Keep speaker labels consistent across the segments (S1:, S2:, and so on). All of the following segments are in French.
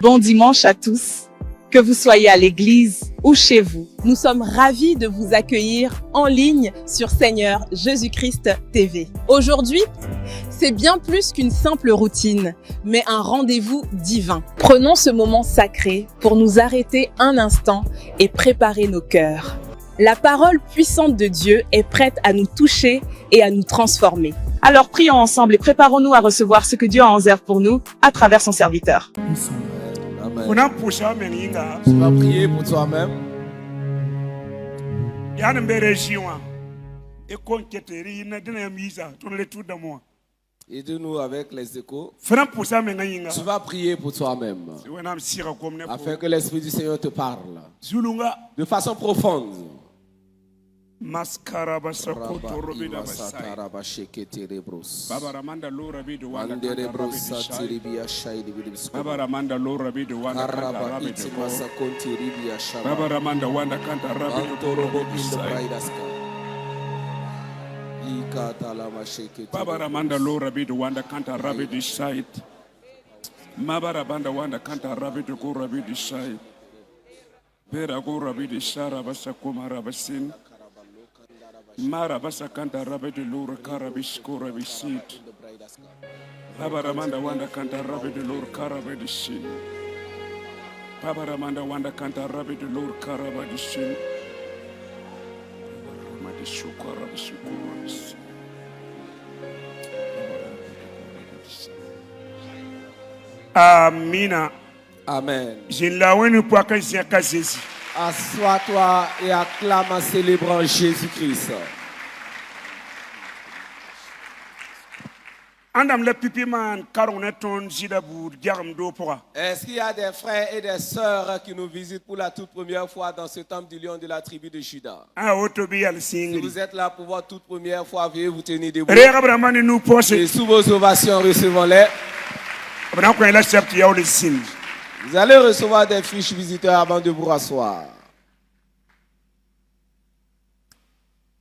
S1: Bon dimanche à tous. Que vous soyez à l'église ou chez vous.
S2: Nous sommes ravis de vous accueillir en ligne sur Seigneur Jésus-Christ TV. Aujourd'hui, c'est bien plus qu'une simple routine, mais un rendez-vous divin. Prenons ce moment sacré pour nous arrêter un instant et préparer nos cœurs. La parole puissante de Dieu est prête à nous toucher et à nous transformer.
S1: Alors prions ensemble et préparons-nous à recevoir ce que Dieu a en réserve pour nous à travers son serviteur.
S3: Tu vas prier pour toi-même. Aide-nous avec les échos. Tu vas prier pour toi-même afin que l'Esprit du Seigneur te parle de façon profonde. Maskaraba sakoto robida basai. Baba ramanda lora bidu wanda Baba ramanda lora bidu wanda kanta rabidu. Baba ramanda wanda kanta rabidu. Baba ramanda lora bidu wanda kanta rabidu sait. Mabara banda wanda kanta rabidu ko rabidu sait. Bera ko rabidu shara basakuma rabasin. Mara basa kanta rabe de lura karabish kora bisit. Baba ramanda wanda kanta rabe de lura karabe de shin. Baba ramanda wanda kanta rabe de lura karabe de shin. Baba ramanda shukara bishukura. Amina.
S4: Amen.
S3: Assois-toi et acclame en célébrant Jésus-Christ. Est-ce qu'il y a des frères et des sœurs qui nous visitent pour la toute première fois dans ce temple du lion de la tribu de Juda? Si vous êtes là pour voir toute première fois, veuillez vous tenir debout. Et sous vos ovations, recevons-les. Vous allez recevoir des fiches visiteurs avant de vous rasseoir.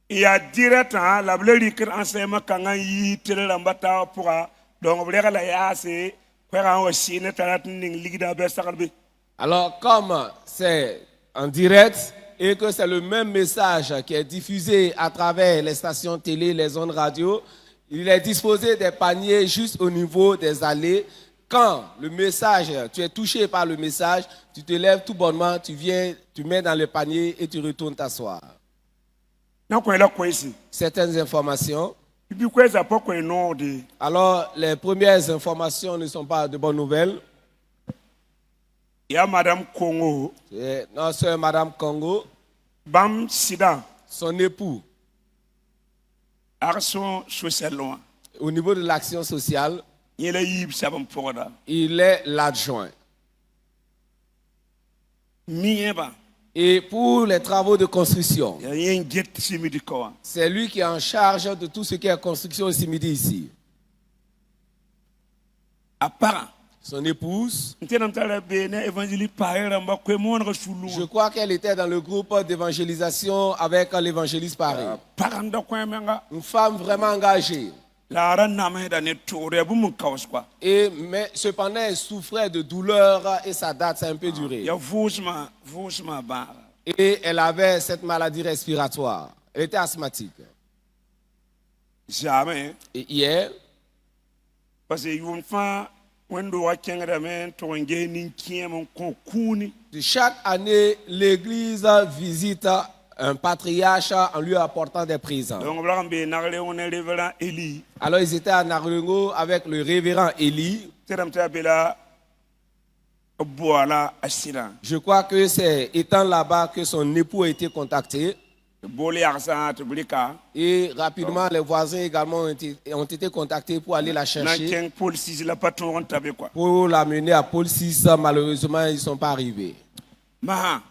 S4: Il y a direct la bleu qui enseignement quand il tire l'ambata pour donc la yasse
S3: Alors comme c'est en direct et que c'est le même message qui est diffusé à travers les stations télé, les ondes radio, il est disposé des paniers juste au niveau des allées. Quand le message, tu es touché par le message, tu te lèves tout bonnement, tu viens, tu mets dans le panier et tu retournes t'asseoir. Certaines informations. Alors, les premières informations ne sont pas de bonnes nouvelles.
S4: Il y a Madame Congo.
S3: Non, c'est Madame Congo.
S4: Bam Sida.
S3: Son époux.
S4: Action sociale.
S3: Au niveau de l'action sociale. Il est l'adjoint. Et pour les travaux de construction, c'est lui qui est en charge de tout ce qui est construction ici midi ici. Son épouse, je crois qu'elle était dans le groupe d'évangélisation avec l'évangéliste Paris. Une femme vraiment engagée. Mais cependant, elle souffrait de douleur et sa date s'est un peu durée. Et elle avait cette maladie respiratoire. Elle était asthmatique.
S4: Jamais.
S3: Et hier,
S4: parce que
S3: chaque année, l'église visite un patriarche en lui apportant des présents. Alors ils étaient à Narulengo avec le révérend Élie. Je crois que c'est étant là-bas que son époux a été contacté. Et rapidement, les voisins également ont été contactés pour aller la chercher. Pour l'amener à Pôle 6, malheureusement, ils ne sont pas arrivés.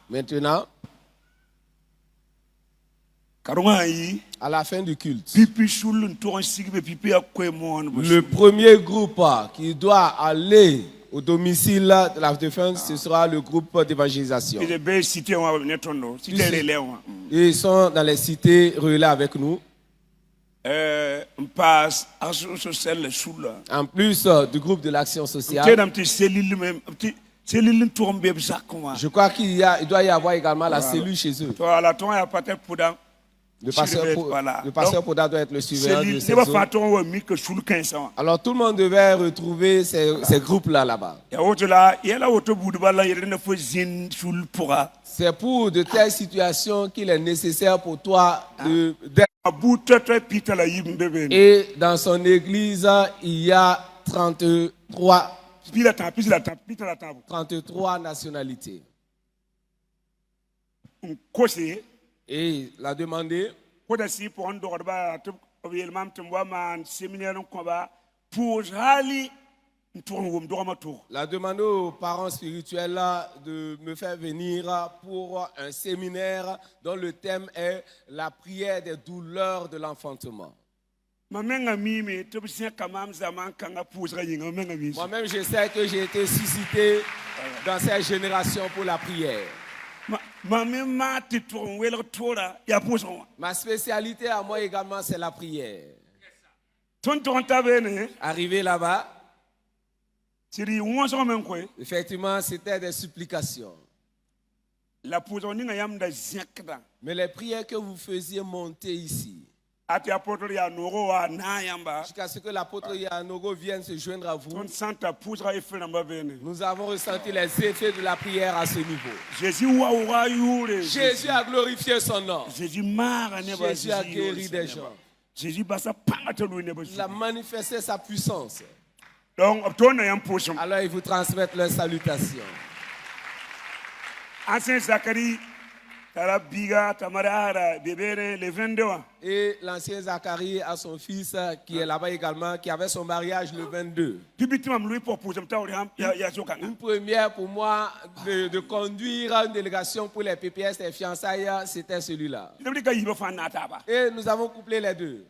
S3: Maintenant, à la fin du culte, le premier groupe qui doit aller au domicile de la défense, ce sera le groupe d'évangélisation. Ils sont dans les cités relais avec nous. En plus du groupe de l'action sociale,
S4: c'est l'île tourne bien ça comment.
S5: Je crois il doit y avoir également la cellule chez eux.
S4: Toi la ton a peut-être pour dans
S5: Le pasteur Poda doit être le surveillant de
S4: c'est
S5: cette
S4: pas
S5: zone.
S4: fantôme ou mi que sous le 15 ans.
S5: Alors tout le monde devait retrouver ces groupes-là là-bas.
S4: Il y a autre là, il y a là autre bout de balle là, il y a une fois zine sous le pourra.
S5: C'est pour de telles situations qu'il est nécessaire pour toi d'être.
S4: A bout de pita la yim bébé.
S5: Et dans son église, il y a 33 nationalités.
S4: Kosé.
S5: Et il a demandé
S4: Koda si pour un dorba obélement tumba man séminaire on combat pour hali tourne dorma tour.
S5: Il a demandé aux parents spirituels là, de me faire venir pour un séminaire dont le thème est la prière des douleurs de l'enfantement.
S4: Moi-même,
S5: je sais que j'ai été suscité dans cette génération pour la prière. Ma spécialité à moi également, c'est la prière. Arrivé là-bas, effectivement, c'était des supplications. Mais les prières que vous faisiez monter ici, jusqu'à ce que l'apôtre Yanogo vienne se joindre à vous, nous avons ressenti les effets de la prière à ce niveau. Jésus a glorifié son nom. Jésus a guéri des gens. Il a manifesté sa puissance. Alors il vous transmettent leurs salutations.
S4: Ancien Zacharie,
S5: et l'ancien Zacharie a son fils qui est là-bas également, qui avait son mariage le 22. Une première pour moi de conduire une délégation pour les PPS et fiançailles, c'était celui-là. Et nous avons couplé les deux.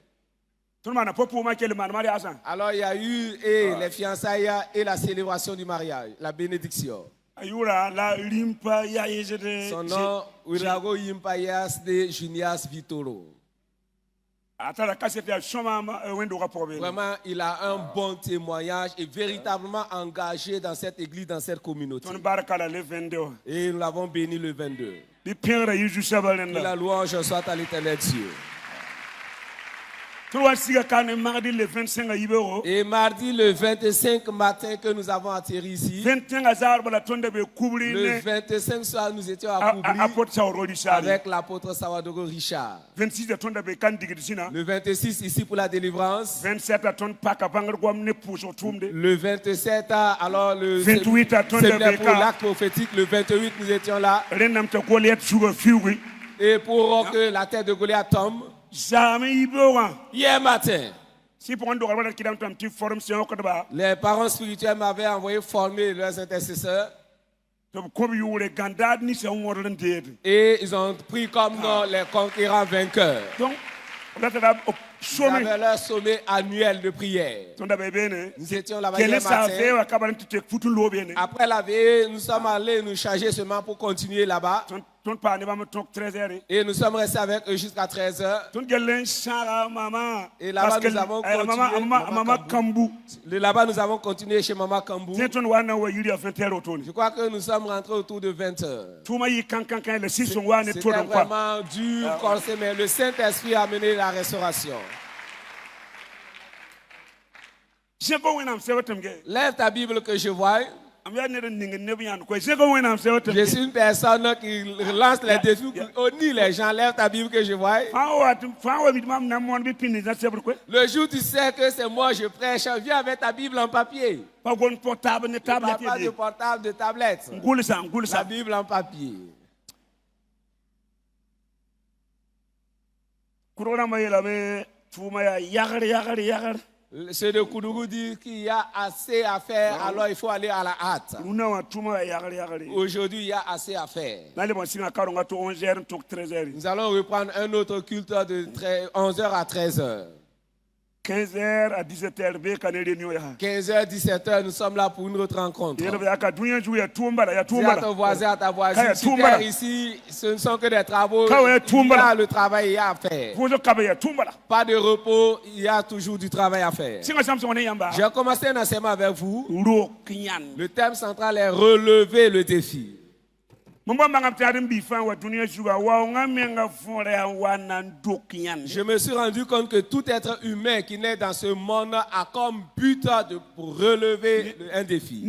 S5: Alors il y a eu les fiançailles et la célébration du mariage, la bénédiction. Son nom, Urago Yimpayas de Junias Vitoro. Vraiment, il a un bon témoignage et véritablement engagé dans cette église, dans cette communauté. Et nous l'avons béni le 22. Que la louange soit à l'Éternel Dieu. Et mardi le 25 matin que nous avons atterri ici, le 25 soir nous étions à Koubri avec l'apôtre Sawadogo Richard. Le 26 ici pour la délivrance. Le 27 alors le séminaire pour l'acte prophétique. Le 28 nous étions là. Et pour que la tête de Goliath tombe. Hier matin, les parents spirituels m'avaient envoyé former leurs intercesseurs. Et ils ont pris comme nom les conquérants vainqueurs. Ils avaient leur sommet annuel de prière. Nous étions là-bas hier matin. Après la veille, nous sommes allés nous charger seulement pour continuer là-bas. Et nous sommes restés avec eux jusqu'à 13h. Et là-bas, nous avons continué. Là-bas, nous avons continué chez Maman Kambou. Je crois que nous sommes rentrés autour de 20h. C'était vraiment dur, corsé, mais le Saint-Esprit a amené la restauration. Lève ta Bible que je vois. Je suis une personne qui lance les défis, qui honnie les gens. Lève ta Bible que je vois. Le jour où tu sais que c'est moi, je prêche, viens avec ta Bible en papier. Pas de portable, de tablette. La Bible en papier. Ceux de Koudougou disent qu'il y a assez à faire, alors il faut aller à la hâte. Aujourd'hui, il y a assez à faire. Nous allons reprendre un autre culte de 11h à 13h.
S4: 15h à 17h,
S5: 15h, 17h, nous sommes là pour une autre rencontre. Dis à ton voisin, à ta voisine, si tu es ici, ce ne sont que des travaux. Il y a le travail à faire. Pas de repos, il y a toujours du travail à faire. J'ai commencé un enseignement avec vous. Le thème central est relever le défi. Je me suis rendu compte que tout être humain qui naît dans ce monde a comme but pour relever un défi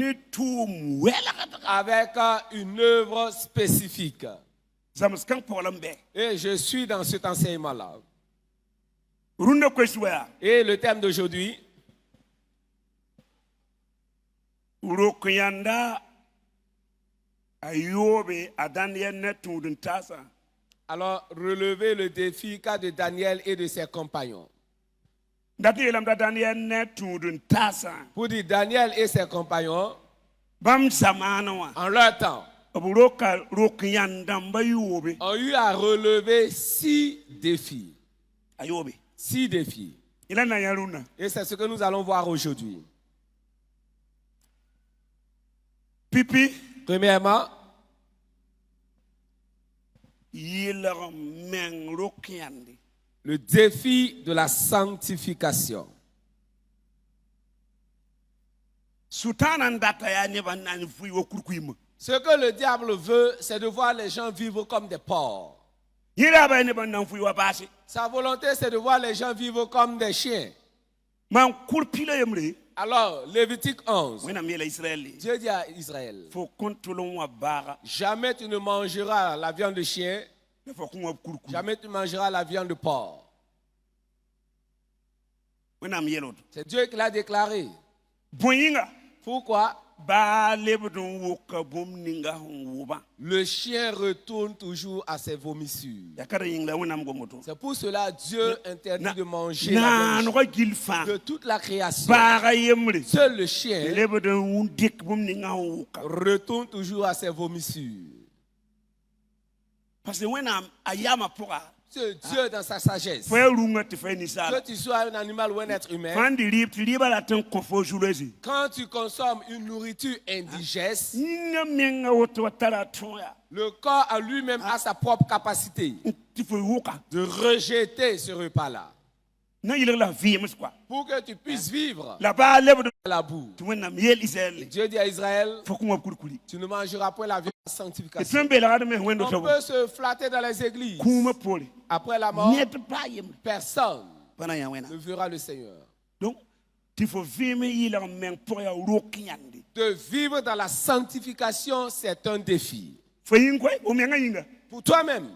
S5: avec une œuvre spécifique. Et je suis dans cet enseignement-là. Et le thème d'aujourd'hui, alors, relever le défi qu'a de Daniel et de ses compagnons. Pour dire Daniel et ses compagnons, en leur temps, ont eu à relever 6 défis. 6 défis. Et c'est ce que nous allons voir aujourd'hui. Premièrement, le défi de la sanctification. Ce que le diable veut, c'est de voir les gens vivre comme des porcs. Sa volonté, c'est de voir les gens vivre comme des chiens. Alors, Lévitique 11, Dieu dit à Israël, jamais tu ne mangeras la viande de chien, jamais tu mangeras la viande de porc. C'est Dieu qui l'a déclaré. Pourquoi? Le chien retourne toujours à ses vomissures. C'est pour cela que Dieu interdit de manger la viande de toute la création. Seul le chien retourne toujours à ses vomissures. Parce que Dieu, dans sa sagesse, que tu sois un animal ou un être humain, quand tu consommes une nourriture indigeste, le corps à lui-même a sa propre capacité de rejeter ce repas-là. Pour que tu puisses vivre la boue. Dieu dit à Israël, tu ne mangeras pas la viande de sanctification. On peut se flatter dans les églises. Après la mort, personne ne verra le Seigneur. Donc, il faut de vivre dans la sanctification, c'est un défi. Pour toi-même.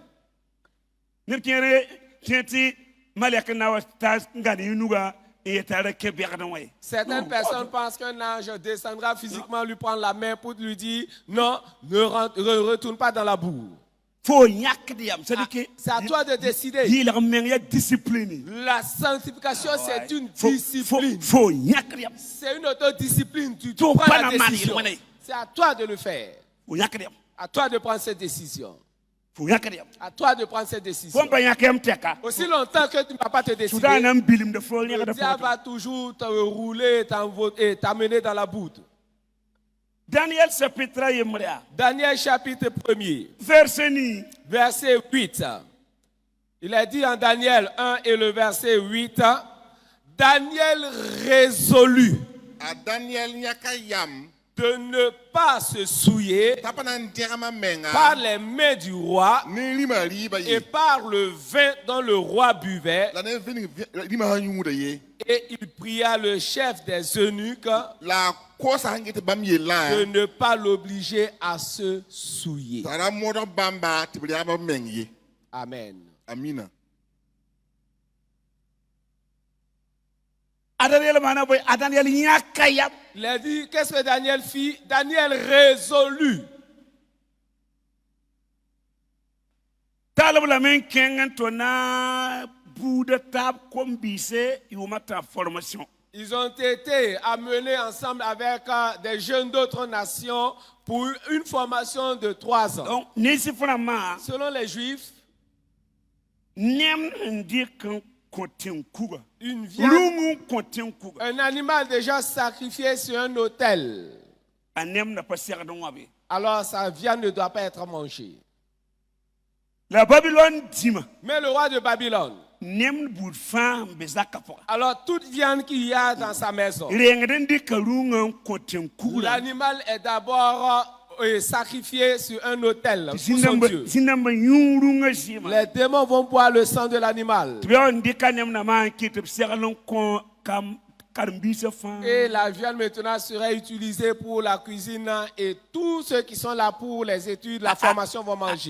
S5: Certaines personnes pensent qu'un ange descendra physiquement lui prendre la main pour lui dire non, ne retourne pas dans la boue. C'est à toi de décider. La sanctification, c'est une discipline. C'est une autodiscipline. Tu prends la décision. C'est à toi de le faire. À toi de prendre cette décision. À toi de prendre cette décision. Aussi longtemps que tu ne vas pas te décider, le diable va toujours te rouler et t'amener dans la boue. Daniel chapitre 1er, verset 8. Il a dit en Daniel 1 et le verset 8, Daniel résolut de ne pas se souiller par les mains du roi et par le vin dont le roi buvait. Et il pria le chef des eunuques de ne pas l'obliger à se souiller. Amen. Il a dit, qu'est-ce que Daniel fit? Daniel résolut. Ils ont été amenés ensemble avec des jeunes d'autres nations pour une formation de 3 ans. Selon les Juifs, une viande, un animal déjà sacrifié sur un autel. Alors sa viande ne doit pas être mangée.
S4: La Babylone dit.
S5: Mais le roi de Babylone, alors toute viande qu'il y a dans sa maison, l'animal est d'abord sacrifié sur un autel pour son Dieu. Les démons vont boire le sang de l'animal. Et la viande maintenant sera utilisée pour la cuisine et tous ceux qui sont là pour les études, la formation vont manger.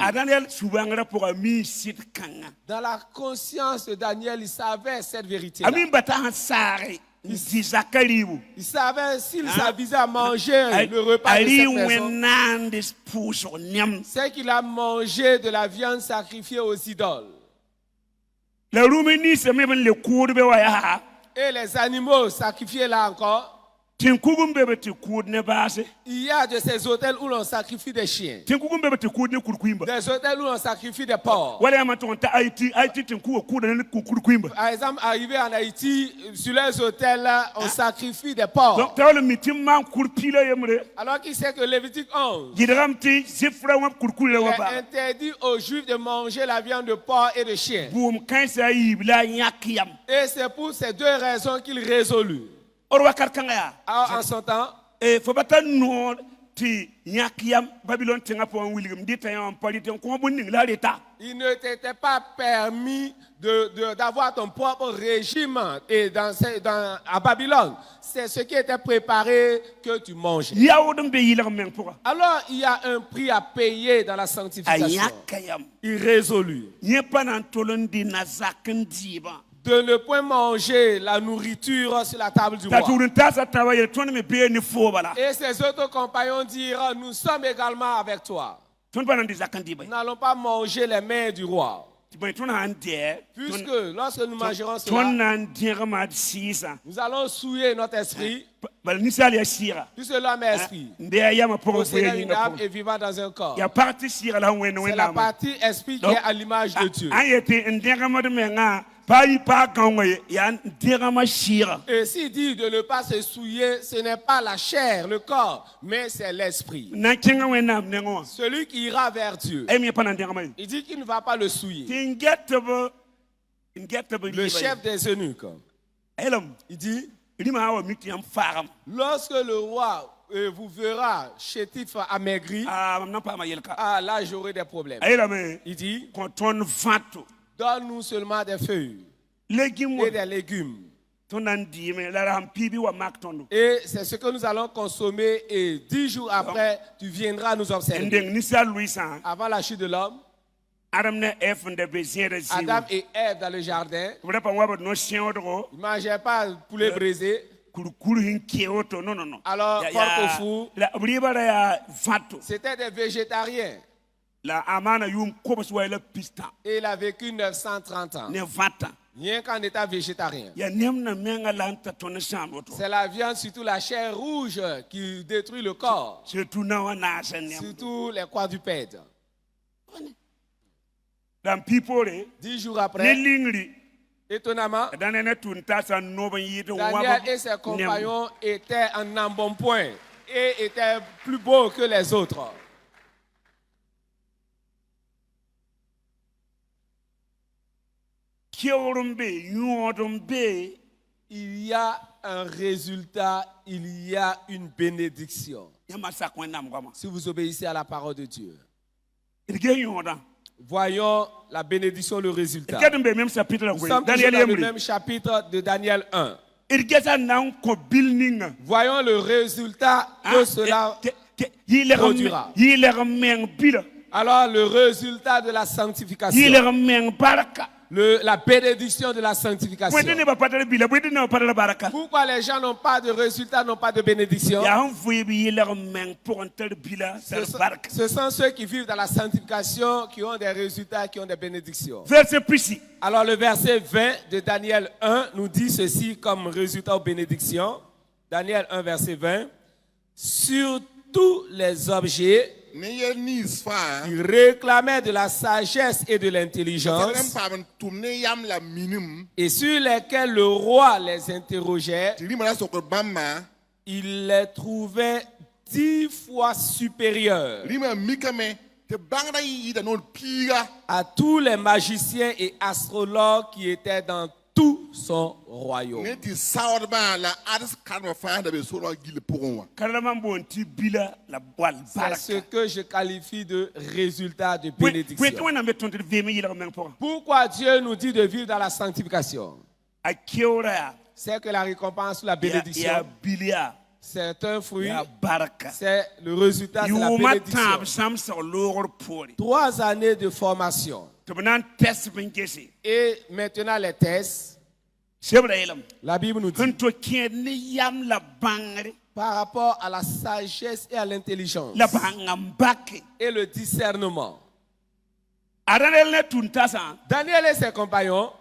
S5: Dans la conscience de Daniel, il savait cette vérité-là. Il savait s'il s'avisait à manger le repas de cette maison, c'est qu'il a mangé de la viande sacrifiée aux idoles. Et les animaux sacrifiés là encore, il y a de ces hôtels où l'on sacrifie des chiens, des hôtels où l'on sacrifie des porcs. Par exemple, arrivé en Haïti, sur les hôtels, on sacrifie des porcs. Alors qu'il sait que Lévitique 11 il est interdit aux Juifs de manger la viande de porc et de chien. Et c'est pour ces deux raisons qu'il résolut. Alors, en son temps, il ne t'était pas permis d'avoir ton propre régime et à Babylone. C'est ce qui était préparé que tu manges. Alors, il y a un prix à payer dans la sanctification. Il résolut de ne point manger la nourriture sur la table du roi. Et ses autres compagnons dirent, nous sommes également avec toi. Nous n'allons pas manger les mains du roi. Puisque lorsque nous mangerons cela, nous allons souiller notre esprit. Puisque l'homme est esprit, possédant une âme et vivant dans un corps. C'est la partie esprit qui est à l'image de Dieu. Et s'il dit de ne pas se souiller, ce n'est pas la chair, le corps, mais c'est l'esprit. Celui qui ira vers Dieu, il dit qu'il ne va pas le souiller. Le chef des eunuques, il dit, lorsque le roi vous verra chétif, amaigri, là j'aurai des problèmes. Il dit, donne-nous seulement des feuilles et des légumes. Et c'est ce que nous allons consommer et 10 jours après, tu viendras nous observer. Avant la chute de l'homme, Adam et Ève dans le jardin, ils ne mangeaient pas le poulet brisé. Alors, porc au four, c'était des végétariens. Et il a vécu 930 ans. Rien qu'en état végétarien. C'est la viande, surtout la chair rouge, qui détruit le corps. Surtout les quadrupèdes. 10 jours après, étonnamment, Daniel et ses compagnons étaient en embonpoint et étaient plus beaux que les autres. Il y a un résultat, il y a une bénédiction. Si vous obéissez à la parole de Dieu. Voyons la bénédiction, le résultat. Nous sommes toujours dans le même chapitre de Daniel 1. Voyons le résultat que cela produira. Alors le résultat de la sanctification. La bénédiction de la sanctification. Pourquoi les gens n'ont pas de résultat, n'ont pas de bénédiction? Ce sont ceux qui vivent dans la sanctification qui ont des résultats, qui ont des bénédictions. Alors le verset 20 de Daniel 1 nous dit ceci comme résultat aux bénédictions. Daniel 1 verset 20. Sur tous les objets qui réclamaient de la sagesse et de l'intelligence, et sur lesquels le roi les interrogeait, il les trouvait 10 fois supérieurs à tous les magiciens et astrologues qui étaient dans tout son royaume. C'est ce que je qualifie de résultat de bénédiction. Pourquoi Dieu nous dit de vivre dans la sanctification? C'est que la récompense ou la bénédiction, c'est un fruit, c'est le résultat de la bénédiction. 3 années de formation. Et maintenant les tests. La Bible nous dit par rapport à la sagesse et à l'intelligence et le discernement. Daniel et ses compagnons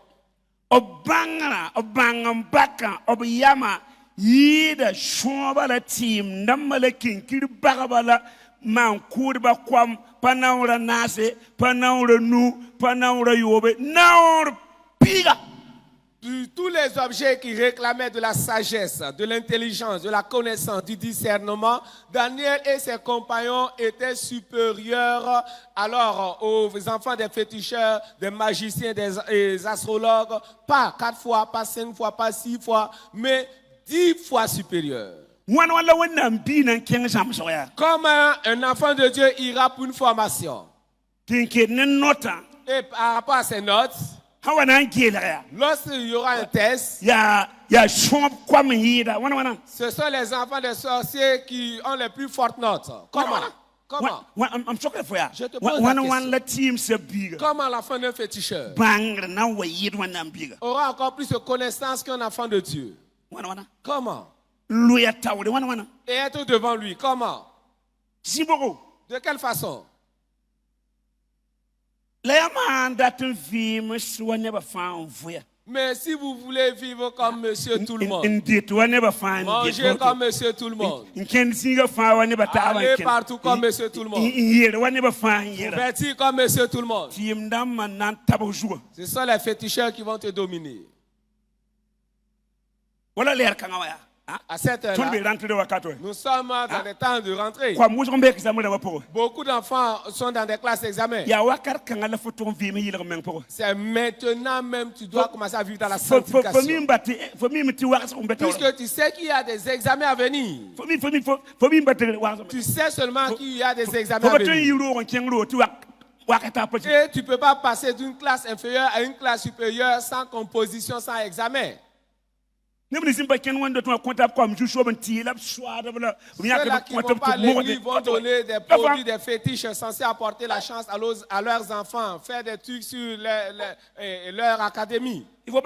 S4: yida shomba la team namala kinkiri bagabala man kurba kwam panaura nase panaura nu panaura yobe naur piga.
S5: Tous les objets qui réclamaient de la sagesse, de l'intelligence, de la connaissance, du discernement, Daniel et ses compagnons étaient supérieurs alors aux enfants des féticheurs, des magiciens, des astrologues, pas 4 fois, pas 5 fois, pas 6 fois, mais 10 fois supérieur. Comment un enfant de Dieu ira pour une formation? Et par rapport à ses notes, lorsqu'il y aura un test, ce sont les enfants des sorciers qui ont les plus fortes notes. Comment? Je te pose la question. Comment l'enfant d'un féticheur aura encore plus de connaissances qu'un enfant de Dieu? Comment? Et être devant lui, comment? De quelle façon? Mais si vous voulez vivre comme monsieur tout le monde, manger comme monsieur tout le monde, aller partout comme monsieur tout le monde, vêtir comme monsieur tout le monde, ce sont les féticheurs qui vont te dominer. À cette heure-là, nous sommes dans des temps de rentrée. Beaucoup d'enfants sont dans des classes d'examen. C'est maintenant même que tu dois commencer à vivre dans la sanctification. Puisque tu sais qu'il y a des examens à venir. Tu sais seulement qu'il y a des examens à venir. Et tu ne peux pas passer d'une classe inférieure à une classe supérieure sans composition, sans examen. Ceux-là qui ne vont pas à l'église vont donner des produits, des fétiches censés apporter la chance à leurs enfants, faire des trucs sur leur académie. Il ne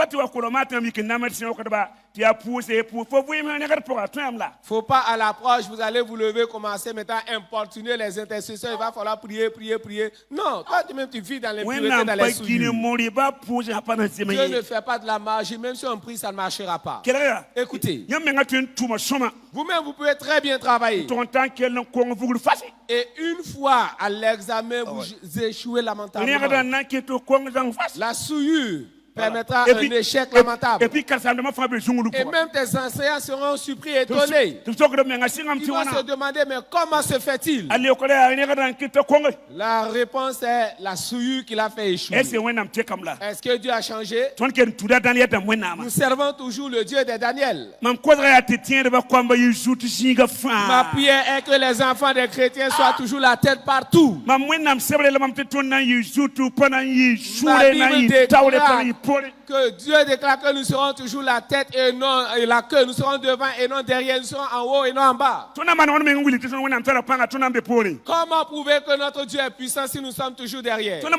S5: faut pas à l'approche, vous allez vous lever, commencer maintenant à importuner les intercesseurs. Il va falloir prier, prier, prier. Non, toi même tu vis dans l'impureté, dans les souillures. Dieu ne fait pas de la magie, même si on prie, ça ne marchera pas. Écoutez, vous-même vous pouvez très bien travailler. Et une fois à l'examen, vous échouez lamentablement. La souillure permettra un échec lamentable. Et même tes enseignants seront surpris et étonnés. Ils vont se demander, mais comment se fait-il? La réponse est la souillure qui l'a fait échouer. Est-ce que Dieu a changé? Nous servons toujours le Dieu de Daniel. Ma prière est que les enfants des chrétiens soient toujours la tête partout. Ma Bible déclare que Dieu déclare que nous serons toujours la tête et non la queue. Nous serons devant et non derrière. Nous serons en haut et non en bas. Comment prouver que notre Dieu est puissant si nous sommes toujours derrière? Comment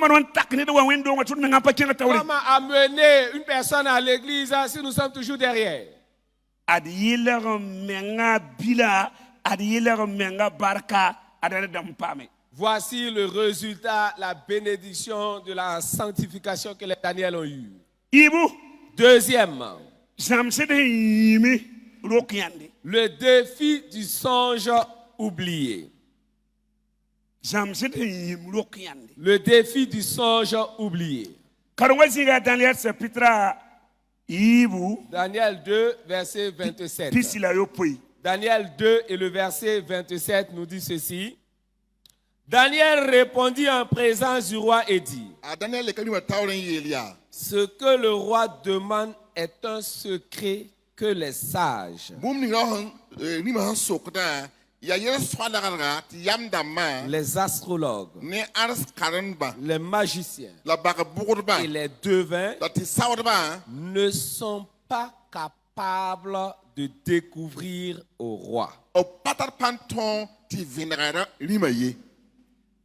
S5: amener une personne à l'église si nous sommes toujours derrière? Voici le résultat, la bénédiction de la sanctification que les Daniel ont eu. Deuxième, le défi du songe oublié. Le défi du songe oublié. Daniel 2, verset 27. Daniel 2 et le verset 27 nous dit ceci. Daniel répondit en présence du roi et dit, ce que le roi demande est un secret que les sages, les astrologues, les magiciens et les devins ne sont pas capables de découvrir au roi.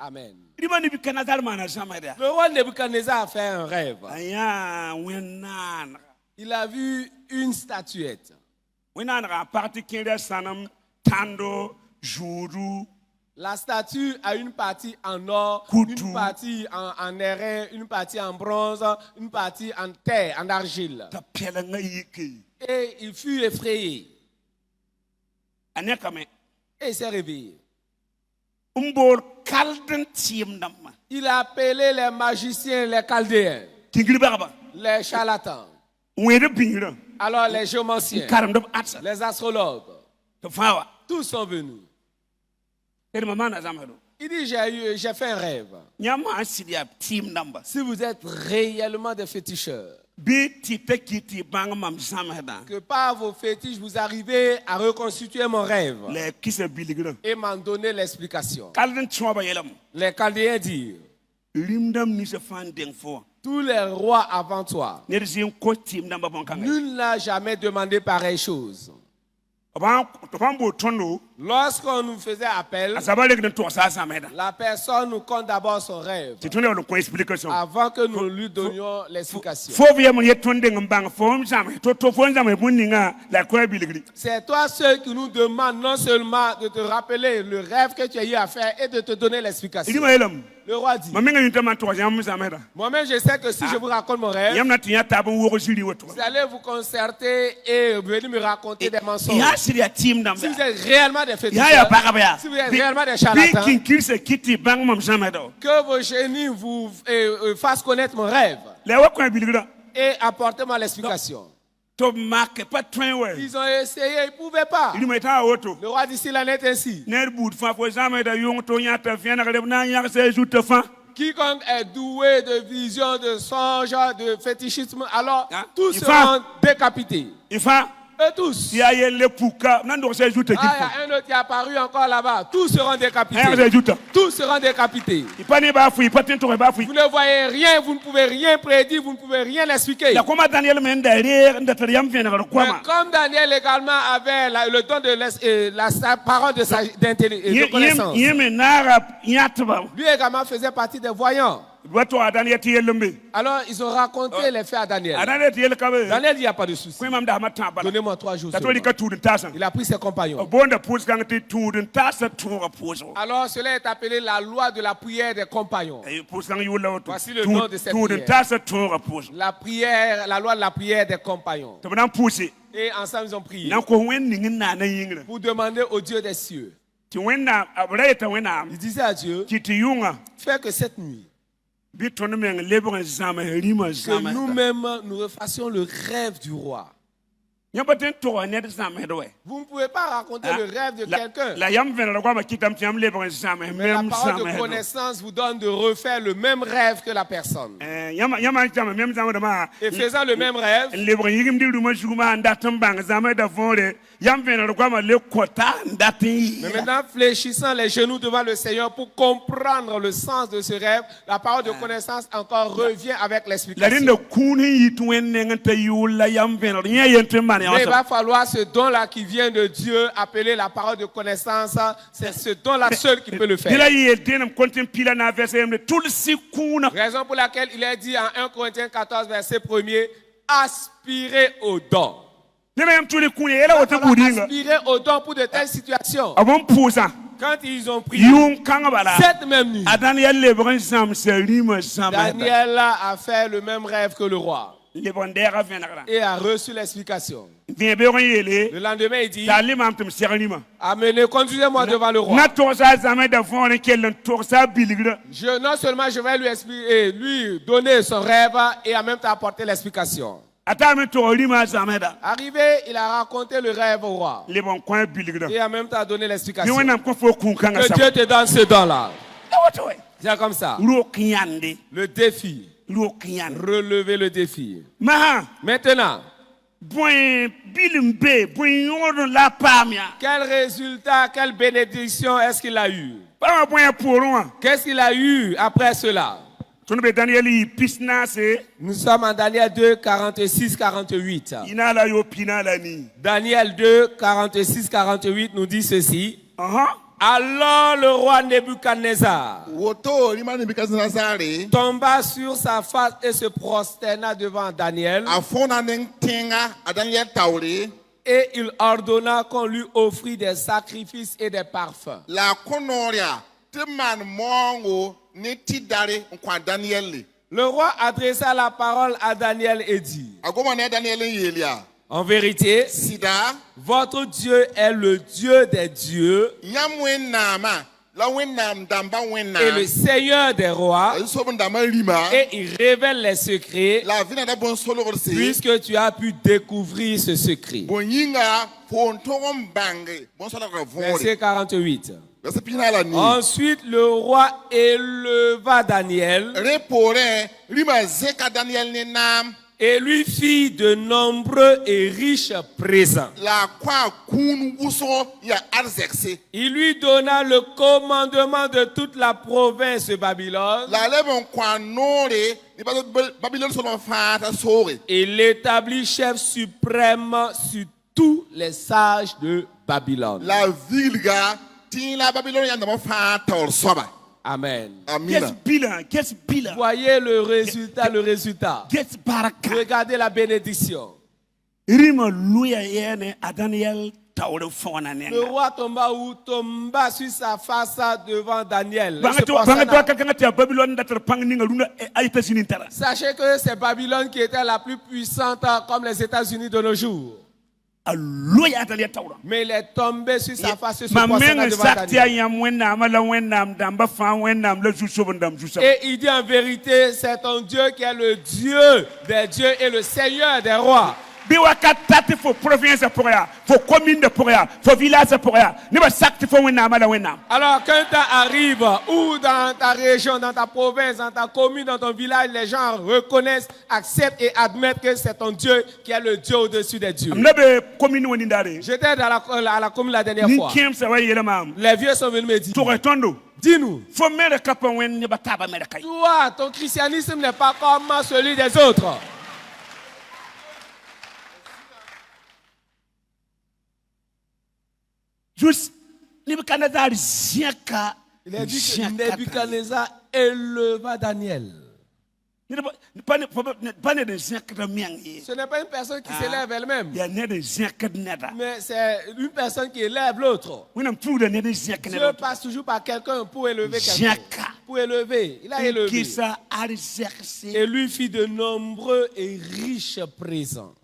S5: Amen. Le roi Nebuchadnezzar a fait un rêve. Il a vu une statuette. La statue a une partie en or, une partie en airain, une partie en bronze, une partie en terre, en argile. Et il fut effrayé. Et il s'est réveillé. Il a appelé les magiciens, les chaldéens, les charlatans. Alors les géomanciens, les astrologues, tous sont venus. Il dit, j'ai fait un rêve. Si vous êtes réellement des féticheurs, que par vos fétiches vous arrivez à reconstituer mon rêve et m'en donner l'explication. Les Chaldéens dirent, tous les rois avant toi, nul n'a jamais demandé pareille chose. Lorsqu'on nous faisait appel, la personne nous compte d'abord son rêve avant que nous lui donnions l'explication. C'est toi ceux qui nous demandent non seulement de te rappeler le rêve que tu as eu à faire et de te donner l'explication. Le roi dit, moi-même je sais que si je vous raconte mon rêve, vous allez vous concerter et venir me raconter des mensonges. Si vous êtes réellement des féticheurs, si vous êtes réellement des charlatans, que vos génies vous fassent connaître mon rêve et apportez-moi l'explication. Ils ont essayé, ils ne pouvaient pas. Le roi dit, s'il en est ainsi, quiconque est doué de vision, de songe, de fétichisme, alors tous seront décapités. Eux tous. Il y a un autre qui est apparu encore là-bas. Tous seront décapités. Tous seront décapités. Vous ne voyez rien, vous ne pouvez rien prédire, vous ne pouvez rien expliquer. Mais comme Daniel également avait le don de la parole de connaissance, lui également faisait partie des voyants. Alors ils ont raconté les faits à Daniel. Daniel dit, il n'y a pas de souci. Donnez-moi 3 jours. Il a pris ses compagnons. Alors cela est appelé la loi de la prière des compagnons. Voici le nom de cette prière. La loi de la prière des compagnons. Et ensemble ils ont prié pour demander au Dieu des cieux. Il disait à Dieu, fais que cette nuit, que nous-mêmes nous refassions le rêve du roi. Vous ne pouvez pas raconter le rêve de quelqu'un. Mais la parole de connaissance vous donne de refaire le même rêve que la personne. Et faisant le même rêve, mais maintenant fléchissant les genoux devant le Seigneur pour comprendre le sens de ce rêve, la parole de connaissance encore revient avec l'explication. Mais il va falloir ce don-là qui vient de Dieu, appeler la parole de connaissance. C'est ce don-là seul qui peut le faire. Raison pour laquelle il est dit en 1 Corinthiens 14, verset 1er, aspirez au don. Aspirer au don pour de telles situations. Quand ils ont prié cette même nuit, Daniel a fait le même rêve que le roi. et a reçu l'explication. Le lendemain, il dit, amenez, conduisez-moi devant le roi. Non seulement je vais lui expliquer, lui donner son rêve et en même temps apporter l'explication. Arrivé, il a raconté le rêve au roi. Et en même temps donné l'explication. Que Dieu te donne ce don-là. C'est comme ça. Le défi. Relever le défi. Maintenant, quel résultat, quelle bénédiction est-ce qu'il a eu? Qu'est-ce qu'il a eu après cela? Nous sommes en Daniel 2, 46, 48. Daniel 2, 46, 48 nous dit ceci. Alors le roi Nebuchadnezzar tomba sur sa face et se prosterna devant Daniel. Et il ordonna qu'on lui offrit des sacrifices et des parfums. Le roi adressa la parole à Daniel et dit, en vérité, votre Dieu est le Dieu des dieux et le Seigneur des rois, et il révèle les secrets, puisque tu as pu découvrir ce secret. Verset 48. Ensuite, le roi éleva Daniel et lui fit de nombreux et riches présents. Il lui donna le commandement de toute la province de Babylone. Et l'établit chef suprême sur tous les sages de Babylone. Amen. Voyez le résultat, Regardez la bénédiction. Le roi tomba sur sa face devant Daniel. Sachez que c'est Babylone qui était la plus puissante comme les États-Unis de nos jours. Mais il est tombé sur sa face et se prosterna devant Daniel. Et il dit en vérité, c'est ton Dieu qui est le Dieu des dieux et le Seigneur des rois. Alors quand tu arrives ou dans ta région, dans ta province, dans ta commune, dans ton village, les gens reconnaissent, acceptent et admettent que c'est ton Dieu qui est le Dieu au-dessus des dieux. J'étais à la commune la dernière fois. Les vieux sont venus me dire, dis-nous, toi, ton christianisme n'est pas comme celui des autres.
S4: Nebuchadnezzar
S5: il a dit que Nebuchadnezzar éleva Daniel. Ce n'est pas une personne qui s'élève elle-même, mais c'est une personne qui élève l'autre. Dieu passe toujours par quelqu'un pour élever quelqu'un. Pour élever, il a élevé. Et lui fit de nombreux et riches présents.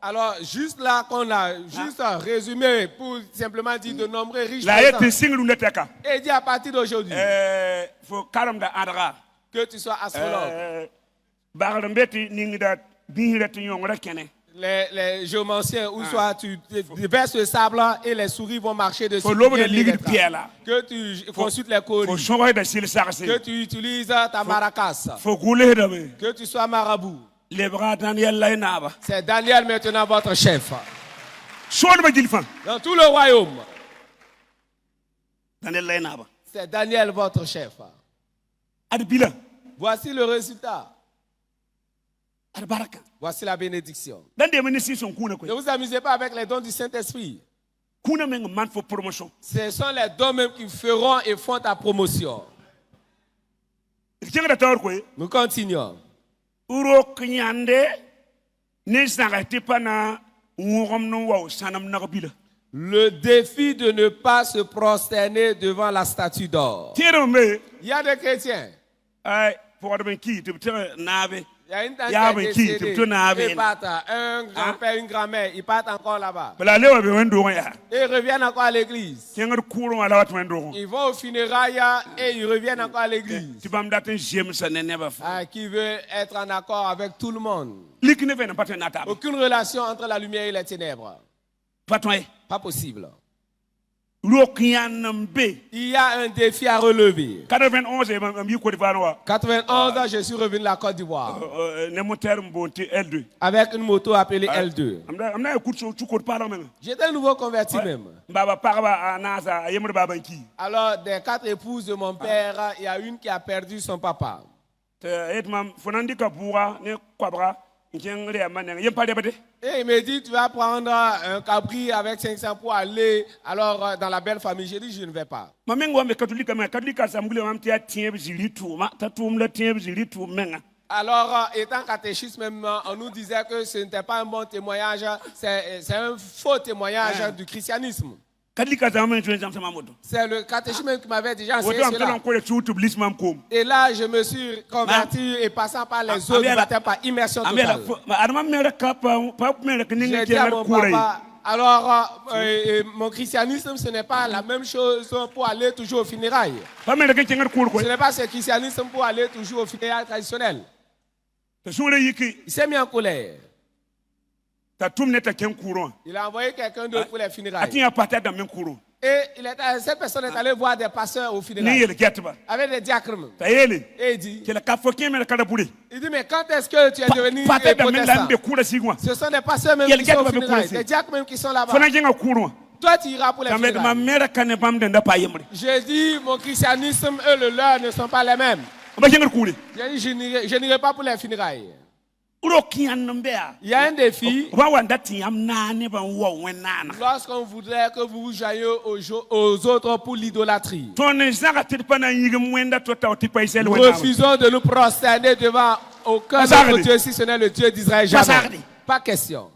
S5: Alors, juste là qu'on a juste résumé pour simplement dire de nombreux riches présents. Et dit à partir d'aujourd'hui que tu sois astrologue. Les géomanciens, où soit tu verses le sable et les souris vont marcher dessus. Que tu consultes les coris. Que tu utilises ta maracas. Que tu sois marabout. C'est Daniel maintenant votre chef. Dans tout le royaume. C'est Daniel votre chef. Voici le résultat. Voici la bénédiction. Ne vous amusez pas avec les dons du Saint-Esprit. Ce sont les dons même qui feront et font ta promotion. Nous continuons. Le défi de ne pas se prosterner devant la statue d'or. Il y a des chrétiens. Il y a une tante qui est décédée. Ils partent, un grand-père, une grand-mère, ils partent encore là-bas. Et ils reviennent encore à l'église. Ils vont au funérailles et ils reviennent encore à l'église. Qui veut être en accord avec tout le monde. Aucune relation entre la lumière et les ténèbres. Pas possible. Il y a un défi à relever. 91, je suis revenu de la Côte d'Ivoire. Avec une moto appelée L2. J'étais un nouveau converti même. Alors, des 4 épouses de mon père, il y a une qui a perdu son papa. Et il me dit, tu vas prendre un cabri avec 500 pour aller alors dans la belle famille. J'ai dit, je ne vais pas. Alors, étant catéchiste même, on nous disait que ce n'était pas un bon témoignage, c'est un faux témoignage du christianisme. C'est le catéchisme qui m'avait déjà enseigné cela. Et là, je me suis converti et passant par les eaux du baptême par immersion totale. J'ai dit à mon papa, alors mon christianisme, ce n'est pas la même chose pour aller toujours au funérailles. Ce n'est pas ce christianisme pour aller toujours au funérailles traditionnel. Il s'est mis en colère. Il a envoyé quelqu'un d'autre pour les funérailles. Et cette personne est allée voir des pasteurs au funérailles avec des diacres. Et il dit, mais quand est-ce que tu es devenu protestant? Ce sont des pasteurs même qui sont au funérailles, des diacres même qui sont là-bas. Toi, tu iras pour les funérailles. J'ai dit, mon christianisme et le leur ne sont pas les mêmes. J'ai dit, je n'irai pas pour les funérailles. Il y a un défi. Lorsqu'on voudrait que vous joigniez aux autres pour l'idolâtrie. Refusons de nous prosterner devant aucun autre Dieu si ce n'est le Dieu d'Israël. Jamais. Pas question.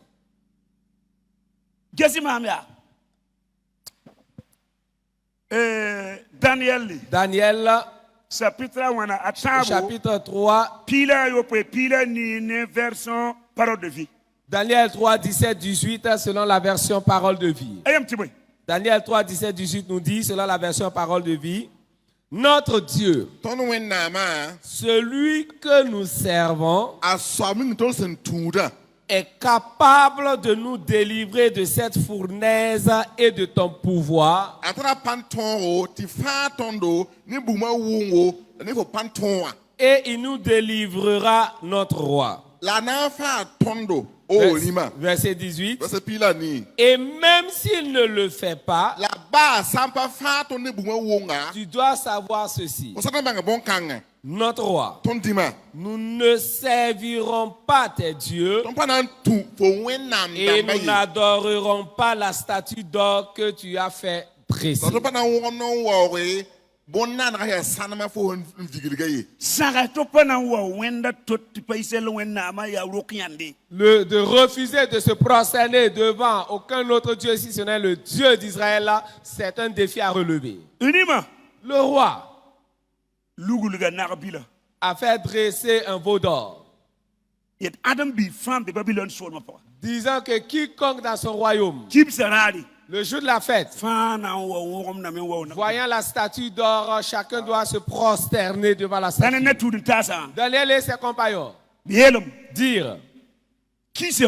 S5: Daniel. Chapitre 3. Daniel 3, 17, 18, selon la version Parole de vie. Daniel 3, 17, 18 nous dit, selon la version Parole de vie, notre Dieu, celui que nous servons, est capable de nous délivrer de cette fournaise et de ton pouvoir. Et il nous délivrera notre roi. Verset 18. Et même s'il ne le fait pas, tu dois savoir ceci. Notre roi, nous ne servirons pas tes dieux et nous n'adorerons pas la statue d'or que tu as fait dresser. De refuser de se prosterner devant aucun autre Dieu si ce n'est le Dieu d'Israël, c'est un défi à relever. Le roi a fait dresser un veau d'or, disant que quiconque dans son royaume, le jour de la fête, voyant la statue d'or, chacun doit se prosterner devant la statue. Daniel et ses compagnons dire, c'est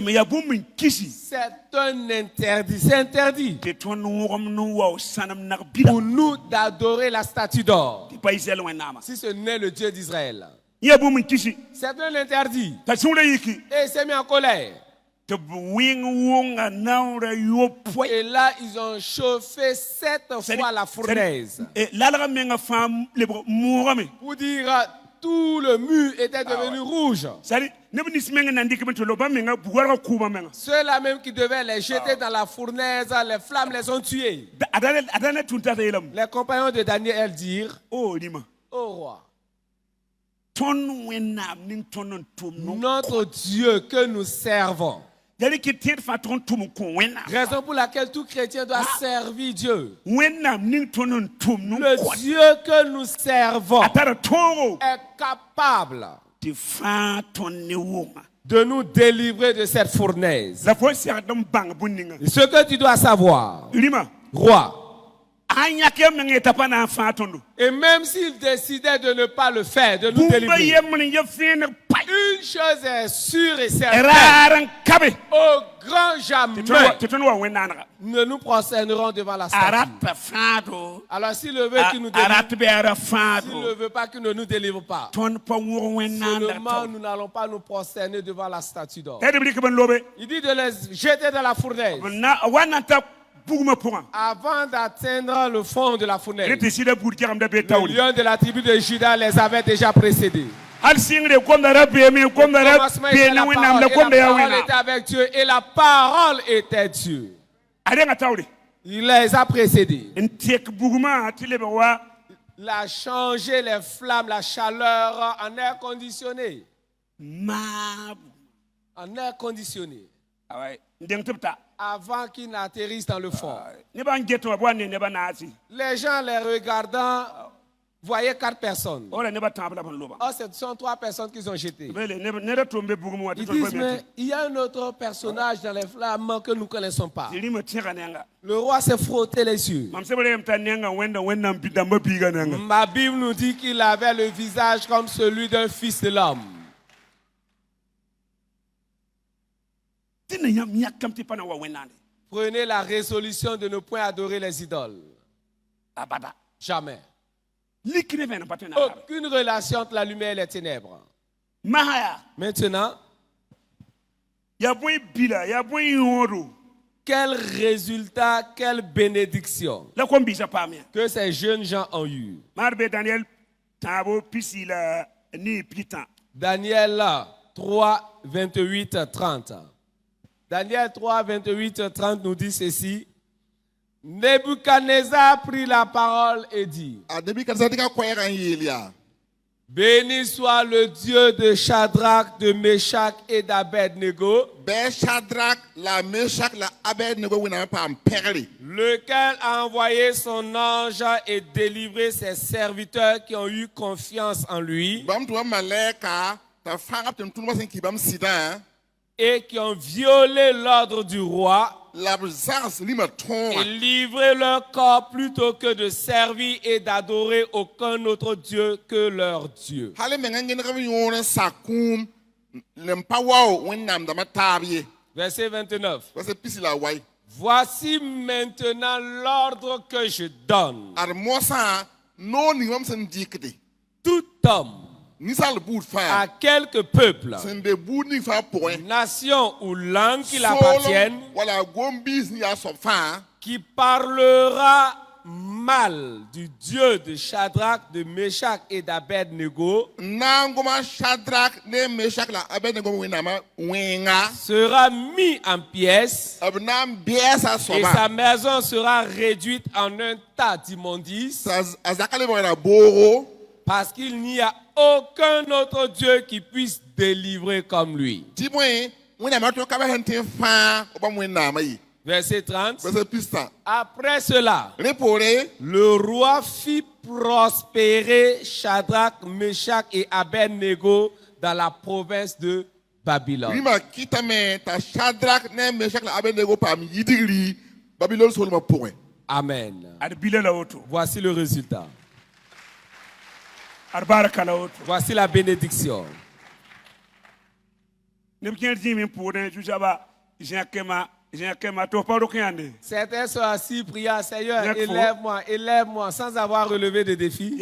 S5: un interdit, c'est interdit pour nous d'adorer la statue d'or si ce n'est le Dieu d'Israël. C'est un interdit. Et il s'est mis en colère. Et là, ils ont chauffé 7 fois la fournaise. Pour dire tout le mur était devenu rouge. Ceux-là même qui devaient les jeter dans la fournaise, les flammes les ont tués. Les compagnons de Daniel dirent, ô roi, notre Dieu que nous servons Raison pour laquelle tout chrétien doit servir Dieu.
S4: Le
S5: Dieu que nous servons est capable de nous délivrer de cette fournaise. Ce que tu dois savoir, roi, et même s'il décidait de ne pas le faire, de nous délivrer, une chose est sûre et certaine, au grand jamais, nous nous prosternerons devant la statue. Alors s'il le veut qu'il nous délivre, s'il ne veut pas qu'il ne nous délivre pas, seulement nous n'allons pas nous prosterner devant la statue d'or. Il dit de les jeter dans la fournaise avant d'atteindre le fond de la fournaise. Le lion de la tribu de Juda les avait déjà précédés. La parole était avec Dieu et la parole était Dieu. Il les a précédés. Il a changé les flammes, la chaleur en air conditionné. En air conditionné. Avant qu'ils n'atterrissent dans le fond. Les gens les regardant voyaient 4 personnes. Oh, ce sont 3 personnes qu'ils ont jetées. Ils disent, mais il y a un autre personnage dans les flammes que nous ne connaissons pas. Le roi s'est frotté les yeux. Ma Bible nous dit qu'il avait le visage comme celui d'un fils de l'homme. Prenez la résolution de ne point adorer les idoles. Jamais. Aucune relation entre la lumière et les ténèbres. Maintenant, quel résultat, quelle bénédiction que ces jeunes gens ont eu. Daniel 3, 28, 30. Daniel 3, 28, 30 nous dit ceci. Nebuchadnezzar prit la parole et dit, béni soit le Dieu de Shadrach, de Meshach et d'Abednego, lequel a envoyé son ange et délivré ses serviteurs qui ont eu confiance en lui et qui ont violé l'ordre du roi et livré leur corps plutôt que de servir et d'adorer aucun autre Dieu que leur Dieu. Verset 29. Voici maintenant l'ordre que je donne. Tout homme, à quelque peuple, nation ou langue qu'il appartienne, qui parlera mal du Dieu de Shadrach, de Meshach et d'Abednego, sera mis en pièces et sa maison sera réduite en un tas d'immondices, parce qu'il n'y a aucun autre Dieu qui puisse délivrer comme lui. Verset 30. Après cela, le roi fit prospérer Shadrach, Meshach et Abednego dans la province de Babylone. Amen. Voici le résultat. Voici la bénédiction. Certains sont assis priant, Seigneur, élève-moi sans avoir relevé de défi.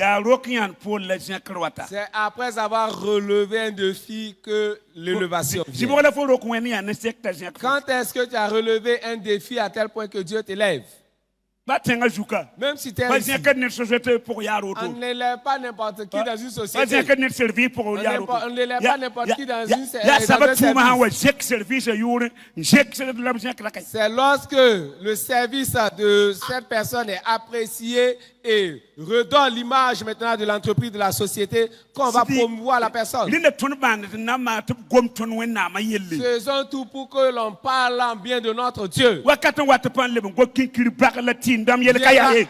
S5: C'est après avoir relevé un défi que l'élévation vient. Quand est-ce que tu as relevé un défi à tel point que Dieu t'élève? Même si tu es ici, on n'élève pas n'importe qui dans une société. On n'élève pas n'importe qui dans une service. C'est lorsque le service de cette personne est apprécié et redonne l'image maintenant de l'entreprise, de la société, qu'on va promouvoir la personne. Faisons tout pour que l'on parle en bien de notre Dieu. Il y aura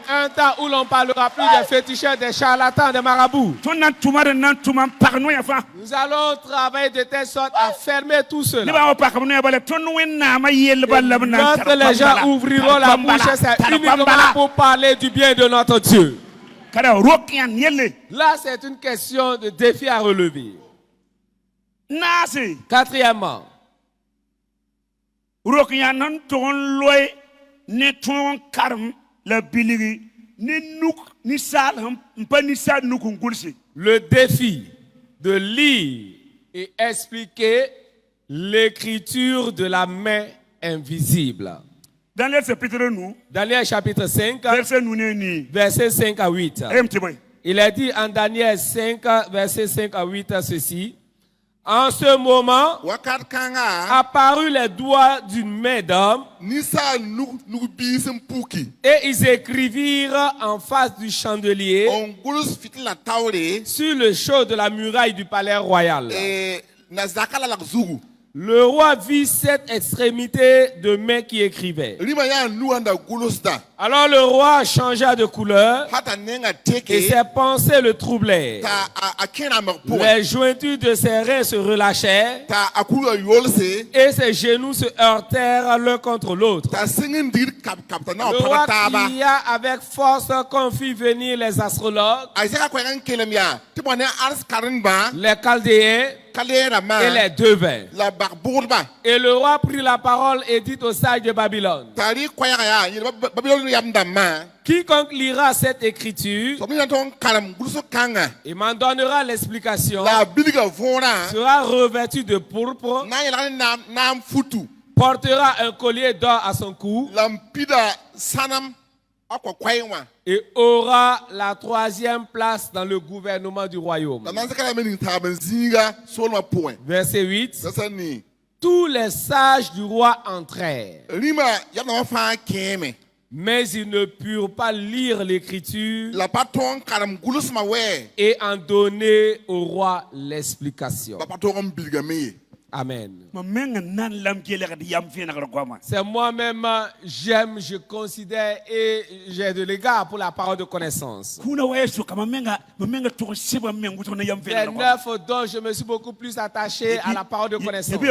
S5: un temps où l'on ne parlera plus des féticheurs, des charlatans, des marabouts. Nous allons travailler de telle sorte à fermer tout cela. Lorsque les gens ouvriront la bouche, c'est uniquement pour parler du bien de notre Dieu. Là, c'est une question de défi à relever. Quatrièmement, le défi de lire et expliquer l'écriture de la main invisible. Daniel chapitre 5, versets 5 à 8. Il est dit en Daniel 5, versets 5 à 8 ceci. En ce moment, apparurent les doigts d'une main d'homme et ils écrivirent en face du chandelier sur le chevet de la muraille du palais royal. Le roi vit cette extrémité de main qui écrivait. Alors le roi changea de couleur et ses pensées le troublèrent. Les jointures de ses reins se relâchèrent et ses genoux se heurtèrent l'un contre l'autre. Le roi cria avec force qu'on fit venir les astrologues, les chaldéens et les devins. Et le roi prit la parole et dit aux sages de Babylone: quiconque lira cette écriture et m'en donnera l'explication sera revêtu de pourpre, portera un collier d'or à son cou et aura la 3e place dans le gouvernement du royaume. Verset 8. Tous les sages du roi entrèrent, mais ils ne purent pas lire l'écriture et en donner au roi l'explication. Amen. C'est moi-même, j'aime, je considère et j'ai de l'égard pour la parole de connaissance. Les 9 dont je me suis beaucoup plus attaché à la parole de connaissance.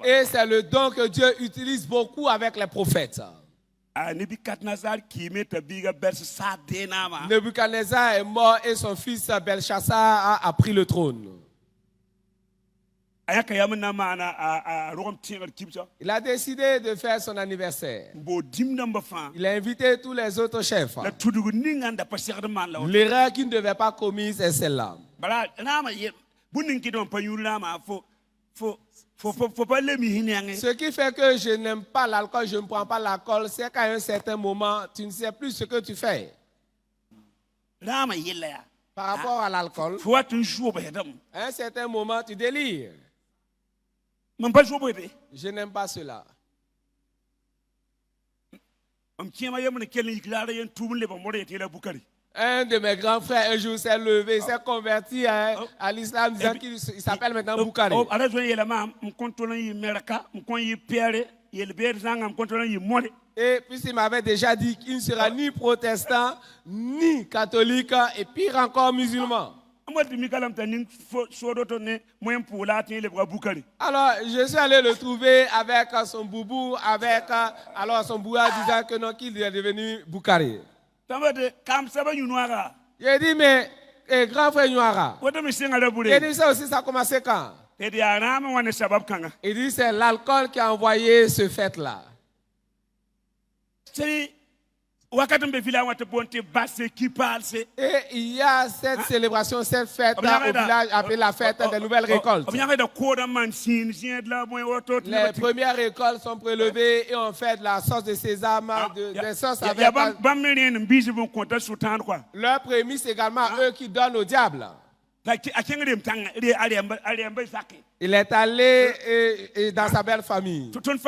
S5: Et c'est le don que Dieu utilise beaucoup avec les prophètes. Nebuchadnezzar est mort et son fils Belshazzar a pris le trône. Il a décidé de faire son anniversaire. Il a invité tous les autres chefs. L'erreur qui ne devait pas commise est celle-là. Ce qui fait que je n'aime pas l'alcool, je ne prends pas l'alcool, c'est qu'à un certain moment, tu ne sais plus ce que tu fais. Par rapport à l'alcool, à un certain moment, tu délires. Je n'aime pas cela. Un de mes grands frères, un jour, s'est levé, il s'est converti à l'islam, disant qu'il s'appelle maintenant Boukari. Et puisqu'il m'avait déjà dit qu'il ne sera ni protestant, ni catholique, et pire encore musulman. Alors, je suis allé le trouver avec son boubou, avec alors son boua disant que non, qu'il est devenu Boukari. J'ai dit, mais grand frère Nouara, il dit ça aussi, ça a commencé quand? Il dit, c'est l'alcool qui a envoyé ce fait-là. Et il y a cette célébration, cette fête au village appelée la fête des nouvelles récoltes. Les premières récoltes sont prélevées et on fait de la sauce de sésame, des sauces avec leur prémisse également, eux qui donnent au diable. Il est allé dans sa belle famille. Nous sommes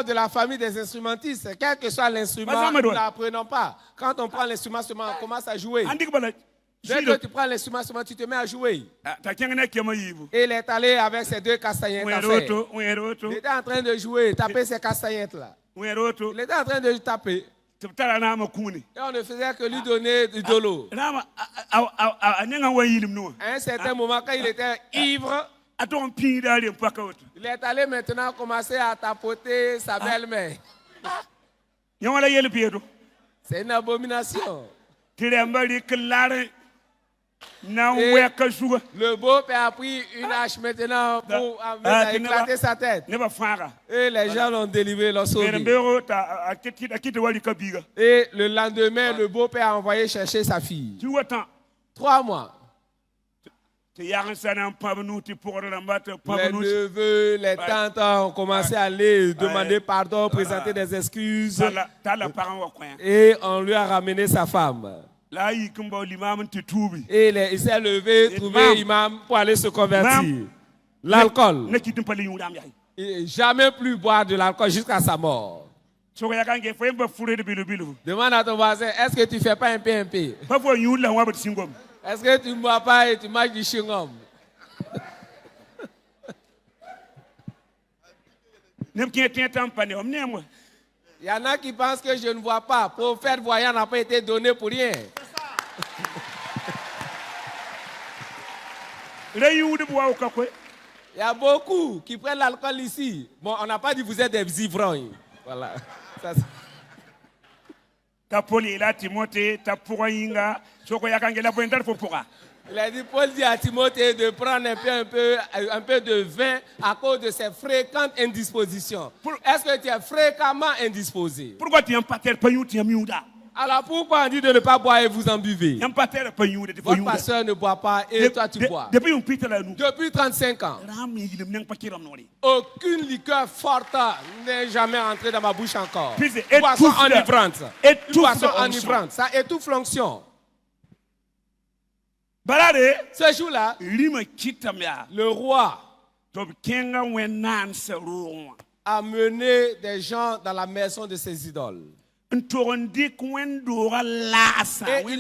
S5: de la famille des instrumentistes. Quel que soit l'instrument, nous n'apprenons pas. Quand on prend l'instrument, on commence à jouer. Dès que tu prends l'instrument, tu te mets à jouer. Et il est allé avec ses deux castagnettes. Il était en train de jouer, taper ses castagnettes-là. Il était en train de taper. Et on ne faisait que lui donner de l'eau. À un certain moment, quand il était ivre, il est allé maintenant commencer à tapoter sa belle-mère. C'est une abomination. Le beau-père a pris une hache maintenant pour éclater sa tête. Et les gens l'ont délivré, l'ont sauvé. Et le lendemain, le beau-père a envoyé chercher sa fille. 3 mois. Les neveux, les tantes ont commencé à aller demander pardon, présenter des excuses. Et on lui a ramené sa femme. Et il s'est levé, trouvé imam pour aller se convertir. L'alcool. Jamais plus boire de l'alcool jusqu'à sa mort. Demande à ton voisin, est-ce que tu ne fais pas un PMP? Est-ce que tu ne bois pas et tu manges du chewing-gum? Il y en a qui pensent que je ne vois pas. Prophète voyant n'a pas été donné pour rien. Il y a beaucoup qui prennent l'alcool ici. Bon, on n'a pas dit vous êtes des ivrognes. Voilà. Ça, il a dit, Paul dit à Timothée de prendre un peu de vin à cause de ses fréquentes indispositions. Est-ce que tu es fréquemment indisposé? Alors pourquoi on dit de ne pas boire et vous en buvez? Votre pasteur ne boit pas et toi tu bois. Depuis 35 ans, aucune liqueur forte n'est jamais entrée dans ma bouche encore. Boisson enivrante. Boisson enivrante. Ça étouffe l'onction. Ce jour-là, le roi a mené des gens dans la maison de ses idoles. Et il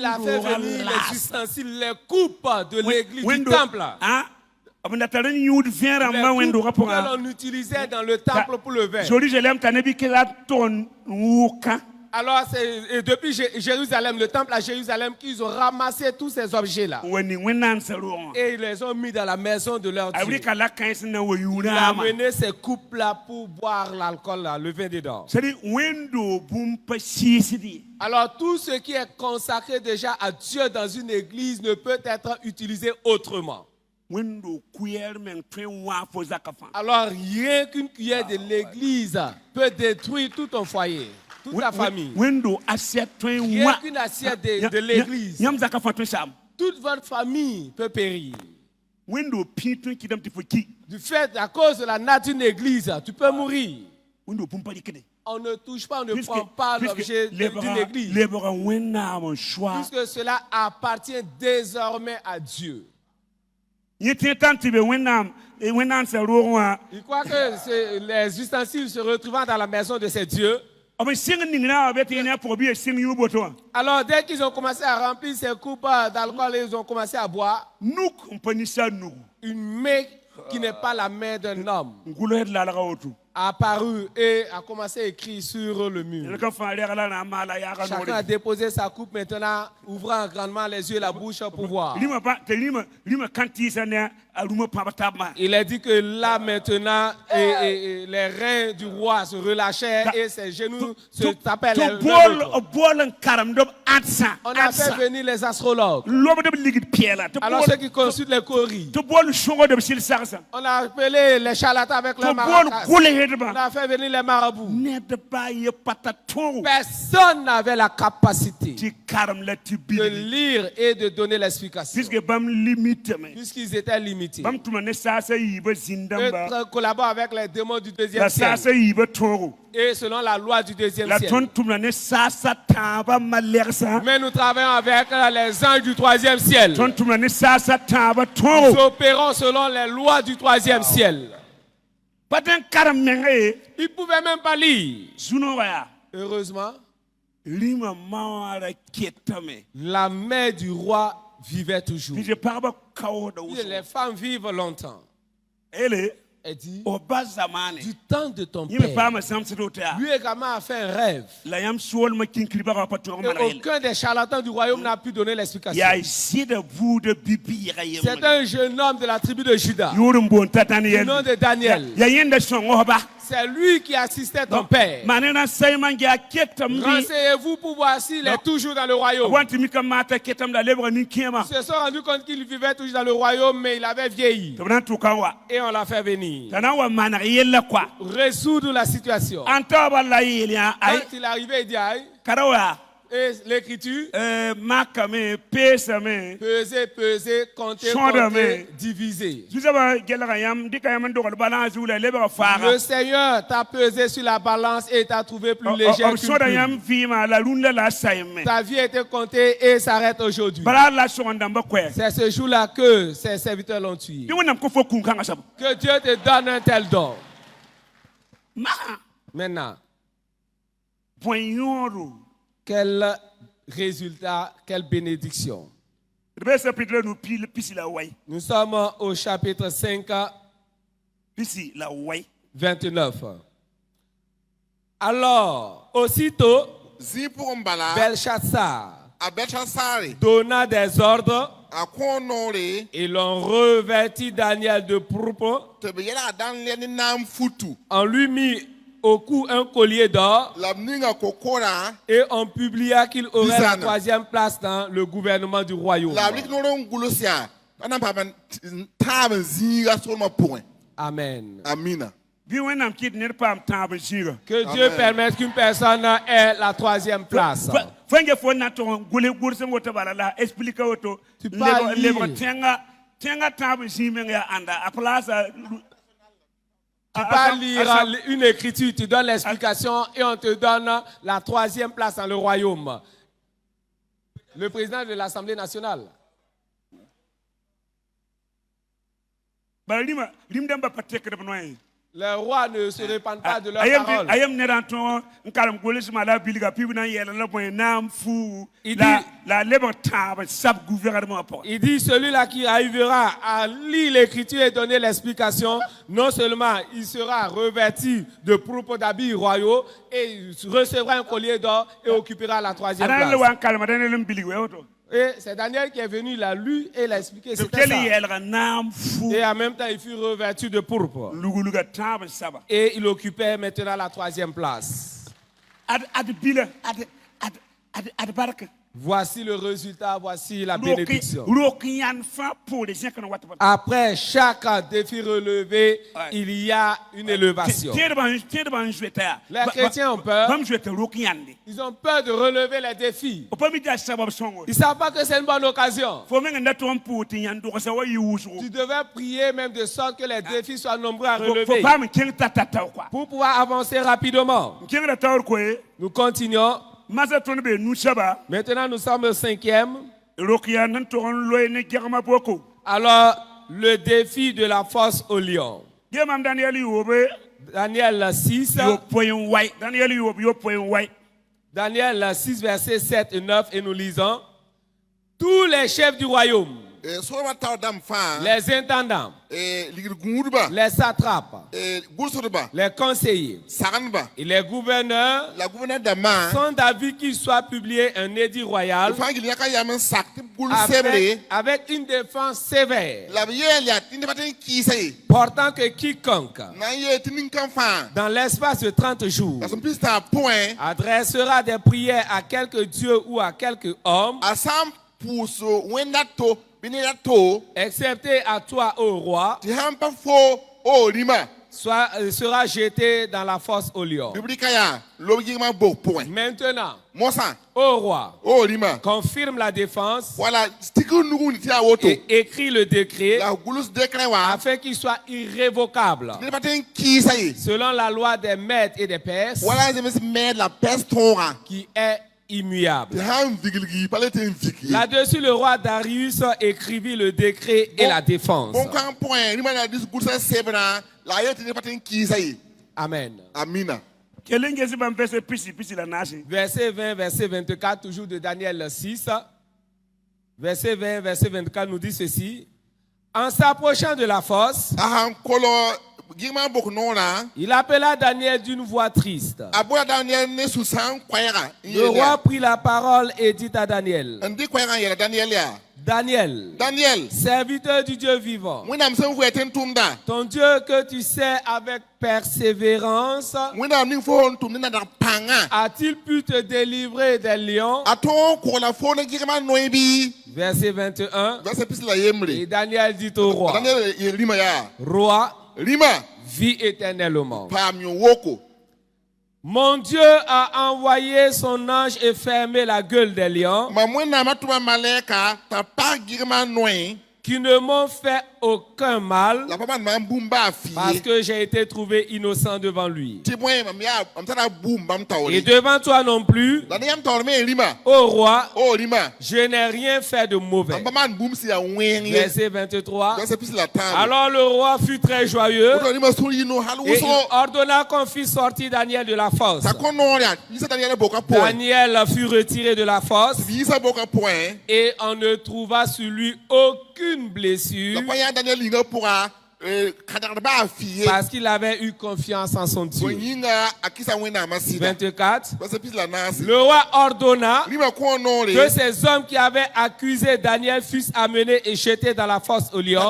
S5: a fait venir les ustensiles, les coupes de l'église, du temple. Les coupes que l'on utilisait dans le temple pour le vin. Alors, c'est depuis Jérusalem, le temple à Jérusalem, qu'ils ont ramassé tous ces objets-là. Et ils les ont mis dans la maison de leur Dieu. Il a amené ces coupes-là pour boire l'alcool, le vin dedans. Alors, tout ce qui est consacré déjà à Dieu dans une église ne peut être utilisé autrement. Alors, rien qu'une cuillère de l'église peut détruire tout ton foyer. Toute la famille. Rien qu'une assiette de l'église. Toute votre famille peut périr. Du fait, à cause de la nature d'une église, tu peux mourir. On ne touche pas, on ne prend pas l'objet d'une église. Puisque cela appartient désormais à Dieu. Il croit que les ustensiles se retrouvant dans la maison de ces dieux. Alors, dès qu'ils ont commencé à remplir ces coupes d'alcool, ils ont commencé à boire. Une main qui n'est pas la main d'un homme a apparu et a commencé à écrire sur le mur. Chacun a déposé sa coupe maintenant, ouvrant grandement les yeux et la bouche pour voir. Il a dit que là maintenant, les reins du roi se relâchaient et ses genoux se tapaient les On a fait venir les astrologues. Alors ceux qui consultent les coris. On a appelé les charlatans avec leur maracas. On a fait venir les marabouts.
S4: Ned ba ye pataton.
S5: Personne n'avait la capacité
S4: Ti karam la ti
S5: de lire et de donner l'explication.
S4: Puisque bam limite me.
S5: Puisqu'ils étaient limités.
S4: Bam tuma ne sasa yiba zindamba.
S5: Eux collaborent avec les démons du deuxième ciel.
S4: La sasa yiba toro.
S5: Et selon la loi du deuxième
S4: La
S5: ciel.
S4: ton tuma ne sasa taba malersa.
S5: Mais nous travaillons avec les anges du troisième ciel.
S4: Ton tuma ne sasa taba
S5: Nous
S4: toro.
S5: opérons selon les lois du troisième ciel.
S4: Paten karam menge.
S5: Ils ne pouvaient même pas lire.
S4: Zunora.
S5: Heureusement,
S4: Lima mawara ketame.
S5: la mère du roi vivait toujours.
S4: Je parle kawo da
S5: Et les femmes vivent longtemps.
S4: Elle
S5: Elle dit,
S4: oba zamane.
S5: du temps de ton
S4: Yime
S5: père,
S4: pa ma samsidotea.
S5: lui également a fait un rêve.
S4: La yam suol ma kinkliba ka pator
S5: Et
S4: manayel.
S5: aucun des charlatans du royaume n'a pu donner l'explication.
S4: Ya isi de vous de bibi yayem.
S5: C'est un jeune homme de la tribu de Juda,
S4: Yorum bon tatani
S5: du
S4: yel.
S5: nom de Daniel.
S4: Ya yenda songo ba.
S5: C'est lui qui assistait ton père.
S4: Manena sayman ya ketam bi.
S5: Renseignez-vous pour voir s'il est toujours dans le royaume.
S4: Wanti mi kamata ketam da lebra ni kema.
S5: Ils se sont rendus compte qu'il vivait toujours dans le royaume, mais il avait vieilli.
S4: Tabran tukawa.
S5: Et on l'a fait venir.
S4: Tanawa mana yella kwa.
S5: Résoudre la situation.
S4: Anta balla yelia ay.
S5: Quand il est arrivé, il dit, aïe,
S4: Karawa.
S5: et l'écriture,
S4: Makame pesame.
S5: peser, peser, compter,
S4: Chondame.
S5: compter, diviser.
S4: Zuzaba gelra yam dikayam ndokal balance ou la lebra fara.
S5: Le Seigneur t'a pesé sur la balance et t'a trouvé plus léger qu'une
S4: Soda
S5: plume.
S4: yam vima la lunda la sayme.
S5: Ta vie a été comptée et s'arrête aujourd'hui.
S4: Bala la sondamba kwe.
S5: C'est ce jour-là que ses serviteurs l'ont tué.
S4: Di wonam ko fo kunkanga sab.
S5: Que Dieu te donne un tel don.
S4: Ma
S5: Maintenant,
S4: point yoro.
S5: quel résultat, quelle bénédiction.
S4: Rebe chapitre nous pisi la way.
S5: Nous sommes au chapitre 5,
S4: Pisi la way.
S5: 29. Alors, aussitôt, Belshazzar donna des ordres et l'on revêtit Daniel de pourpre. On lui mit au cou un collier d'or et on publia qu'il aurait la troisième place dans le gouvernement du royaume. Amen. Que Dieu permette qu'une personne ait la troisième place. Tu peux lire une écriture, tu donnes l'explication et on te donne la troisième place dans le royaume. Le président de l'Assemblée nationale. Les rois ne se répandent pas de leur parole. Il dit celui-là qui arrivera à lire l'écriture et donner l'explication, non seulement il sera revêtu de pourpre d'habits royaux et il recevra un collier d'or et occupera la troisième place. Et c'est Daniel qui est venu, il a lu et il a expliqué c'était ça. Et en même temps, il fut revêtu de pourpre. Et il occupait maintenant la troisième place. Voici le résultat, voici la bénédiction. Après chaque défi relevé, il y a une élévation. Les chrétiens ont peur. Ils ont peur de relever les défis. Ils ne savent pas que c'est une bonne occasion. Tu devais prier même de sorte que les défis soient nombreux à relever pour pouvoir avancer rapidement. Nous continuons. Maintenant, nous sommes au 5e. Alors, le défi de la force au lion. Daniel 6. Daniel 6, versets 7 et 9. Et nous lisons. Tous les chefs du royaume, les intendants, les satrapes, les conseillers et les gouverneurs sont d'avis qu'il soit publié un édit royal avec une défense sévère, portant que quiconque, dans l'espace de 30 jours, adressera des prières à quelque dieu ou à quelque homme, excepté à toi, ô roi, sera jeté dans la fosse au lion. Maintenant, ô roi, confirme la défense et écrit le décret afin qu'il soit irrévocable selon la loi des Mèdes et des Perses qui est immuable. Là-dessus, le roi Darius écrivit le décret et la défense. Amen. Verset 20, verset 24, toujours de Daniel 6. Verset 20, verset 24 nous dit ceci. En s'approchant de la fosse, il appela Daniel d'une voix triste. Le roi prit la parole et dit à Daniel, Daniel, serviteur du Dieu vivant, ton Dieu que tu sais avec persévérance, a-t-il pu te délivrer des lions? Verset 21. Et Daniel dit au roi, roi, vis éternellement. Mon Dieu a envoyé son ange et fermé la gueule des lions qui ne m'ont fait aucun mal parce que j'ai été trouvé innocent devant lui. Et devant toi non plus, ô roi, je n'ai rien fait de mauvais. Verset 23. Alors le roi fut très joyeux et il ordonna qu'on fît sortir Daniel de la fosse. Daniel fut retiré de la fosse et on ne trouva sur lui aucune blessure parce qu'il avait eu confiance en son Dieu. 24. Le roi ordonna que ces hommes qui avaient accusé Daniel fussent amenés et jetés dans la fosse aux lions.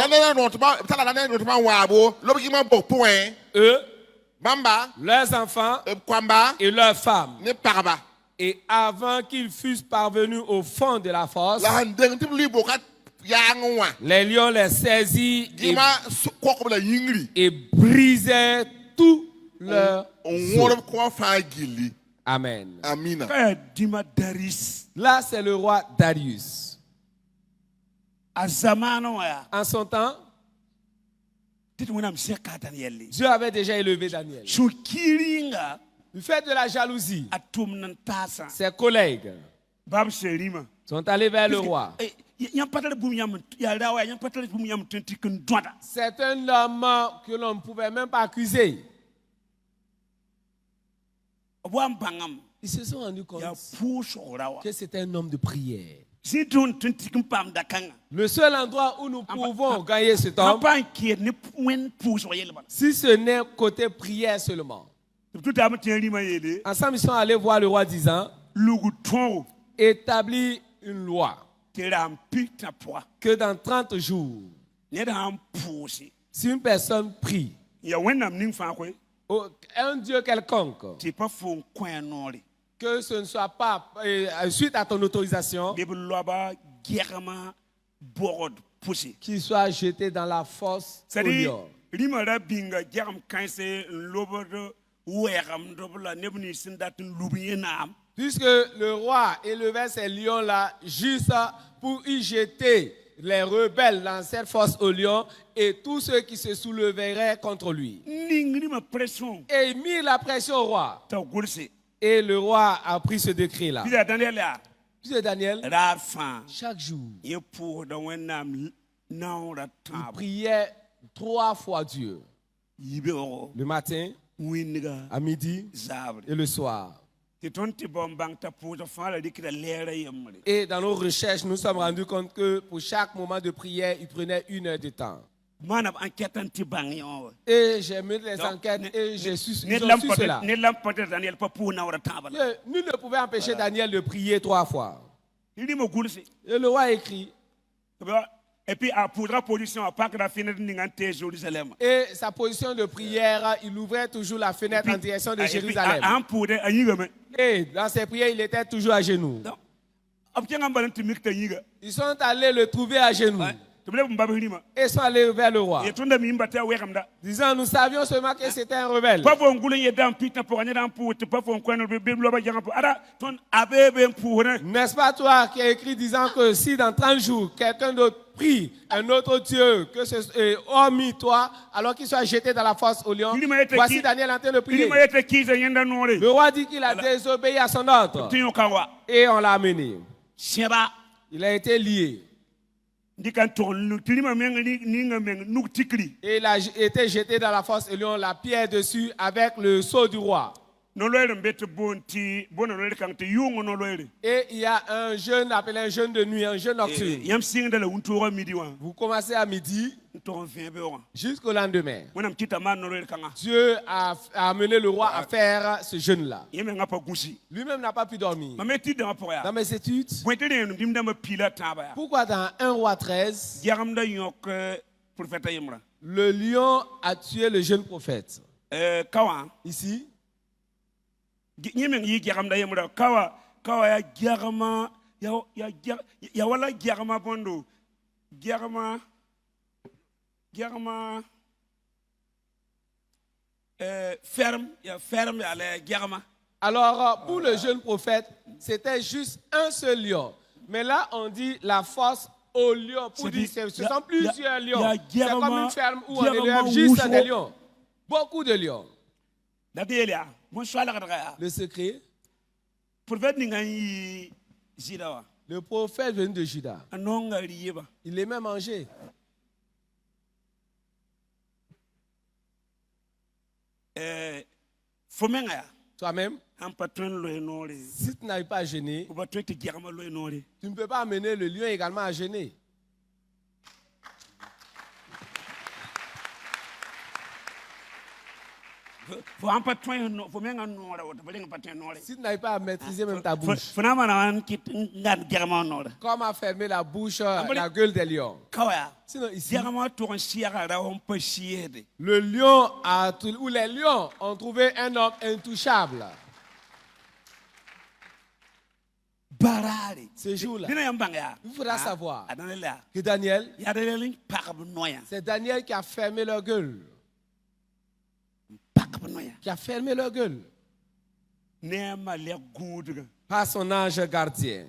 S5: Eux, leurs enfants et leurs femmes. Et avant qu'ils fussent parvenus au fond de la fosse, les lions les saisirent et brisaient tout leur os. Amen. Là, c'est le roi Darius. En son temps, Dieu avait déjà élevé Daniel. Du fait de la jalousie, ses collègues sont allés vers le roi. C'est un homme que l'on ne pouvait même pas accuser. Ils se sont rendus compte que c'était un homme de prière. Le seul endroit où nous pouvons gagner cet homme, si ce n'est côté prière seulement. Ensemble, ils sont allés voir le roi disant, établis une loi que dans 30 jours, si une personne prie, un Dieu quelconque, que ce ne soit pas suite à ton autorisation, qu'il soit jeté dans la fosse au lion. Puisque le roi élevait ces lions-là juste pour y jeter les rebelles dans cette fosse aux lions et tous ceux qui se souleveraient contre lui. Et il mit la pression au roi. Et le roi a pris ce décret-là. Puis Daniel, chaque jour, il priait 3 fois Dieu. Le matin, à midi et le soir. Et dans nos recherches, nous sommes rendus compte que pour chaque moment de prière, il prenait 1 heure de temps. Et j'ai mené les enquêtes et j'ai su cela. Nul ne pouvait empêcher Daniel de prier 3 fois. Et le roi écrit. Et sa position de prière, il ouvrait toujours la fenêtre en direction de Jérusalem. Et dans ses prières, il était toujours à genoux. Ils sont allés le trouver à genoux. et sont allés vers le roi, disant, nous savions seulement que c'était un rebelle. N'est-ce pas toi qui as écrit disant que si dans 30 jours, quelqu'un d'autre prie un autre Dieu, que ce hormis toi, alors qu'il soit jeté dans la fosse au lion. Voici Daniel en train de prier. Le roi dit qu'il a désobéi à son ordre. Et on l'a amené. Il a été lié. Et il a été jeté dans la fosse au lion, la pierre dessus avec le sceau du roi. Et il y a un jeûne appelé un jeûne de nuit, un jeûne nocturne. Vous commencez à midi jusqu'au lendemain. Dieu a amené le roi à faire ce jeûne-là. Lui-même n'a pas pu dormir. Dans mes études, pourquoi dans 1 roi 13, le lion a tué le jeune prophète? Ici, alors pour le jeune prophète, c'était juste un seul lion. Mais là, on dit la force au lion. Pour dire, ce sont plusieurs lions. C'est comme une ferme où on élève juste des lions. Beaucoup de lions. Le secret, le prophète venu de Juda, il aimait manger. Toi-même, si tu n'arrives pas à jeûner, tu ne peux pas amener le lion également à jeûner. Si tu n'arrives pas à maîtriser même ta bouche, comme à fermer la bouche, la gueule des lions. Sinon ici, le lion ou les lions ont trouvé un homme intouchable. Ce jour-là, il faudra savoir que Daniel, c'est Daniel qui a fermé leur gueule. Qui a fermé leur gueule par son ange gardien.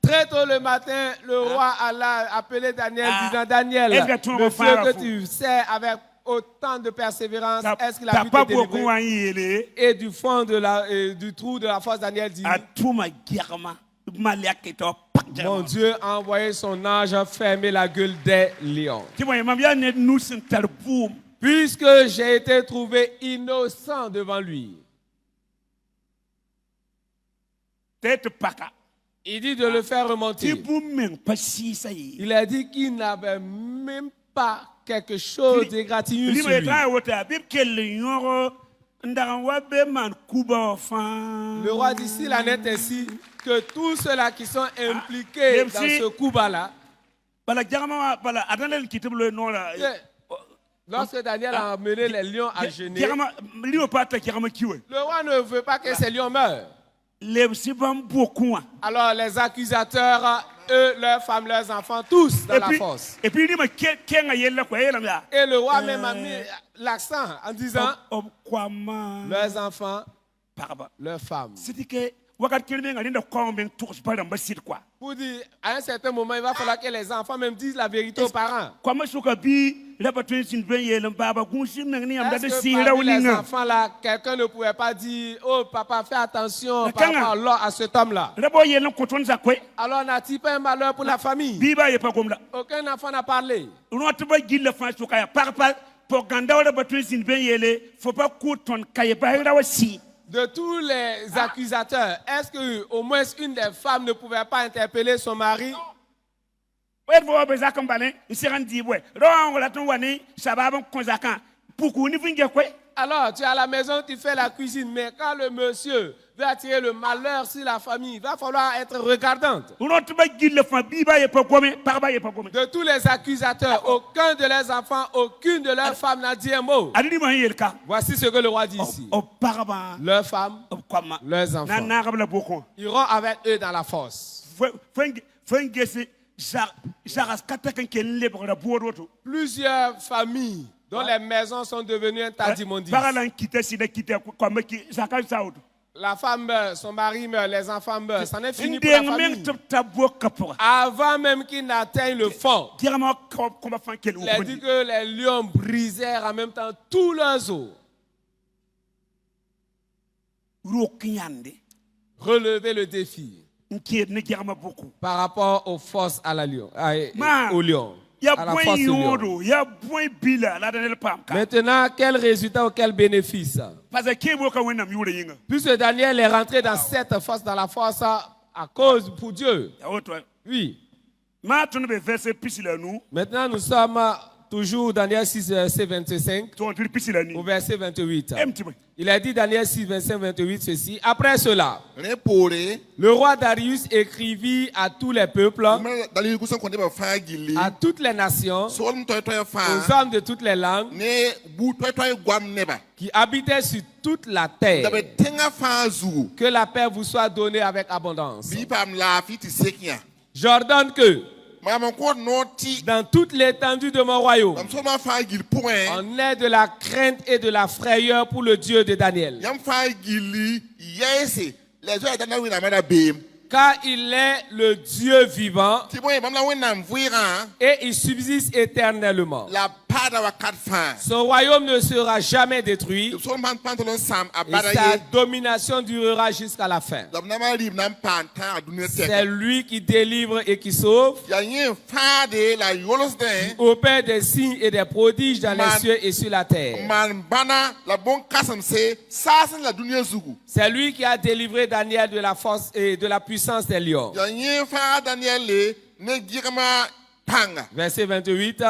S5: Très tôt le matin, le roi Allah appelé Daniel disant, Daniel, le Dieu que tu sers avec autant de persévérance, est-ce qu'il a pu te délivrer? Et du fond du trou de la fosse, Daniel dit, mon Dieu a envoyé son ange fermer la gueule des lions. Puisque j'ai été trouvé innocent devant lui. Il dit de le faire remonter. Il a dit qu'il n'avait même pas quelque chose de gratifiant sur lui. Le roi dit, s'il en est ainsi, que tous ceux-là qui sont impliqués dans ce coup-bas-là, lorsque Daniel a amené les lions à jeûner, le roi ne veut pas que ces lions meurent. Alors les accusateurs, eux, leurs femmes, leurs enfants, tous dans la fosse. Et le roi même a mis l'accent en disant leurs enfants, leurs femmes. Pour dire, à un certain moment, il va falloir que les enfants même disent la vérité aux parents. Est-ce que parmi les enfants là, quelqu'un ne pouvait pas dire, oh papa, fais attention par rapport à cet homme-là? Alors n'a-t-il pas un malheur pour la famille? Aucun enfant n'a parlé. De tous les accusateurs, est-ce qu'au moins une des femmes ne pouvait pas interpeller son mari? Alors, tu es à la maison, tu fais la cuisine, mais quand le monsieur veut attirer le malheur sur la famille, il va falloir être regardante. De tous les accusateurs, aucun de leurs enfants, aucune de leurs femmes n'a dit un mot. Voici ce que le roi dit ici. Leurs femmes, leurs enfants iront avec eux dans la fosse. Plusieurs familles dont les maisons sont devenues un tas d'immondices. La femme meurt, son mari meurt, les enfants meurent. Ça n'est fini pour la famille. Avant même qu'il n'atteigne le fond, il a dit que les lions brisèrent en même temps tous leurs os. Relever le défi par rapport aux forces à la lion, au lion. À la force du lion. Maintenant, quel résultat ou quel bénéfice? Puisque Daniel est rentré dans cette force, dans la force à cause pour Dieu. Oui. Maintenant, nous sommes toujours Daniel 6, verset 25 au verset 28. Il a dit Daniel 6, 25, 28 ceci. Après cela, le roi Darius écrivit à tous les peuples, à toutes les nations, aux hommes de toutes les langues qui habitaient sur toute la terre, que la paix vous soit donnée avec abondance. J'ordonne que dans toute l'étendue de mon royaume, on ait de la crainte et de la frayeur pour le Dieu de Daniel. Car il est le Dieu vivant et il subsiste éternellement. Son royaume ne sera jamais détruit et sa domination durera jusqu'à la fin. C'est lui qui délivre et qui sauve, qui opère des signes et des prodiges dans les cieux et sur la terre. C'est lui qui a délivré Daniel de la force et de la puissance des lions. Verset 28.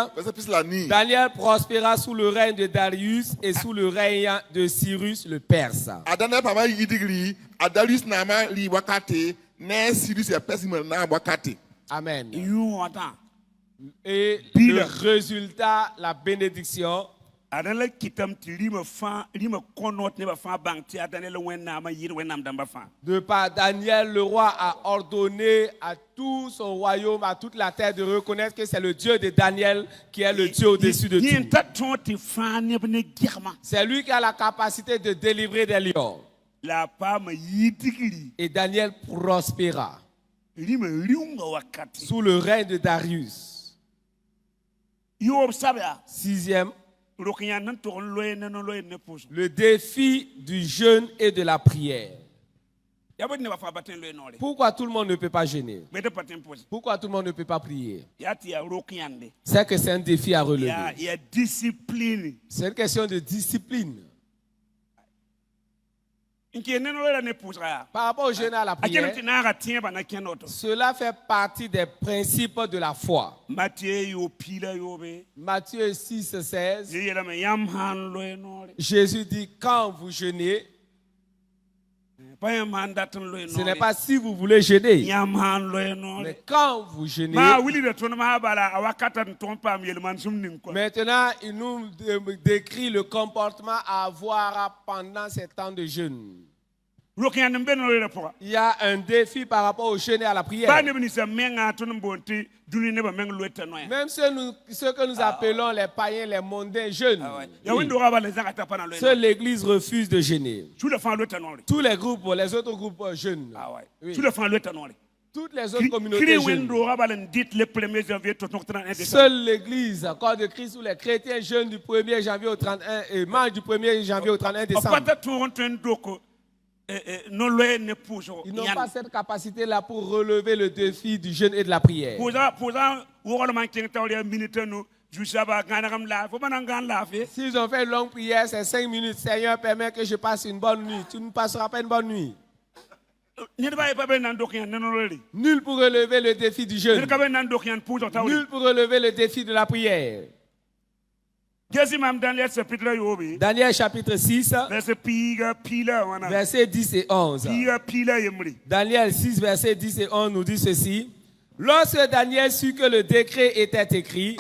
S5: Daniel prospéra sous le règne de Darius et sous le règne de Cyrus le Perse. Amen. Et le résultat, la bénédiction, de par Daniel, le roi a ordonné à tout son royaume, à toute la terre de reconnaître que c'est le Dieu de Daniel qui est le Dieu au-dessus de tout. C'est lui qui a la capacité de délivrer des lions. Et Daniel prospéra sous le règne de Darius. Sixième, le défi du jeûne et de la prière. Pourquoi tout le monde ne peut pas jeûner? Pourquoi tout le monde ne peut pas prier? C'est que c'est un défi à relever. C'est une question de discipline. Par rapport au jeûne et à la prière, cela fait partie des principes de la foi. Matthieu 6, 16. Jésus dit, quand vous jeûnez, ce n'est pas si vous voulez jeûner, mais quand vous jeûnez. Maintenant, il nous décrit le comportement à avoir pendant ces temps de jeûne. Il y a un défi par rapport au jeûne et à la prière. Même ceux que nous appelons les païens, les mondains jeûnent. Seule l'Église refuse de jeûner. Tous les groupes, les autres groupes jeûnent. Oui. Toutes les autres communautés jeûnent. Seule l'Église, corps de Christ, où les chrétiens jeûnent du 1er janvier au 31 et mangent du 1er janvier au 31 décembre. Ils n'ont pas cette capacité-là pour relever le défi du jeûne et de la prière. S'ils ont fait une longue prière, c'est 5 minutes. Seigneur, permet que je passe une bonne nuit. Tu ne passeras pas une bonne nuit. Nul pour relever le défi du jeûne. Nul pour relever le défi de la prière. Daniel chapitre 6, versets 10 et 11. Daniel 6, versets 10 et 11 nous dit ceci. Lorsque Daniel sut que le décret était écrit,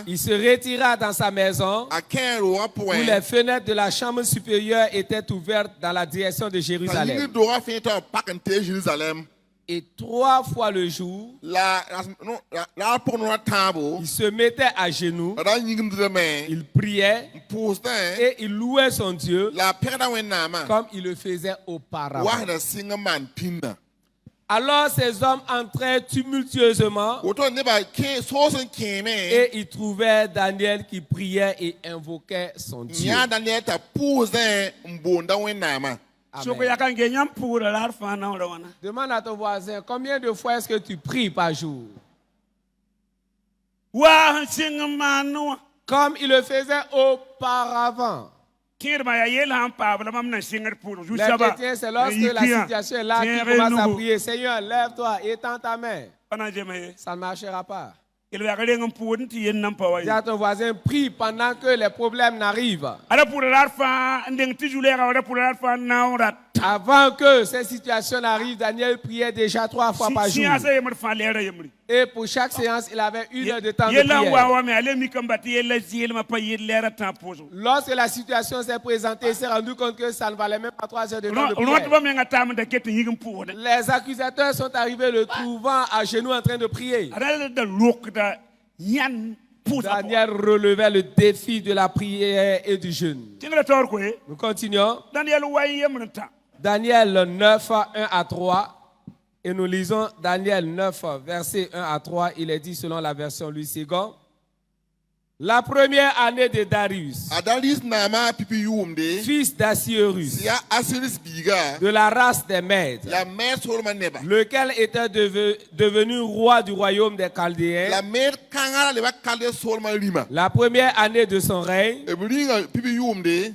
S5: il se retira dans sa maison où les fenêtres de la chambre supérieure étaient ouvertes dans la direction de Jérusalem. Et 3 fois le jour, il se mettait à genoux, il priait et il louait son Dieu comme il le faisait auparavant. Alors ces hommes entraient tumultueusement et ils trouvaient Daniel qui priait et invoquait son Dieu. Amen. Demande à ton voisin, combien de fois est-ce que tu pries par jour? Comme il le faisait auparavant. Les chrétiens, c'est lorsque la situation est là qu'ils commencent à prier. Seigneur, lève-toi, étends ta main. Ça ne marchera pas. Dis à ton voisin, prie pendant que les problèmes n'arrivent. Avant que ces situations n'arrivent, Daniel priait déjà 3 fois par jour. Et pour chaque séance, il avait 1 heure de temps de prière. Lorsque la situation s'est présentée, il s'est rendu compte que ça ne valait même pas 3 heures de temps de prière. Les accusateurs sont arrivés le trouvant à genoux en train de prier. Daniel relevait le défi de la prière et du jeûne. Nous continuons. Daniel 9, 1 à 3. Et nous lisons Daniel 9, verset 1 à 3. Il est dit selon la version Louis II. La première année de Darius, fils d'Assyrus, de la race des Mèdes, lequel était devenu roi du royaume des Chaldéens, la première année de son règne,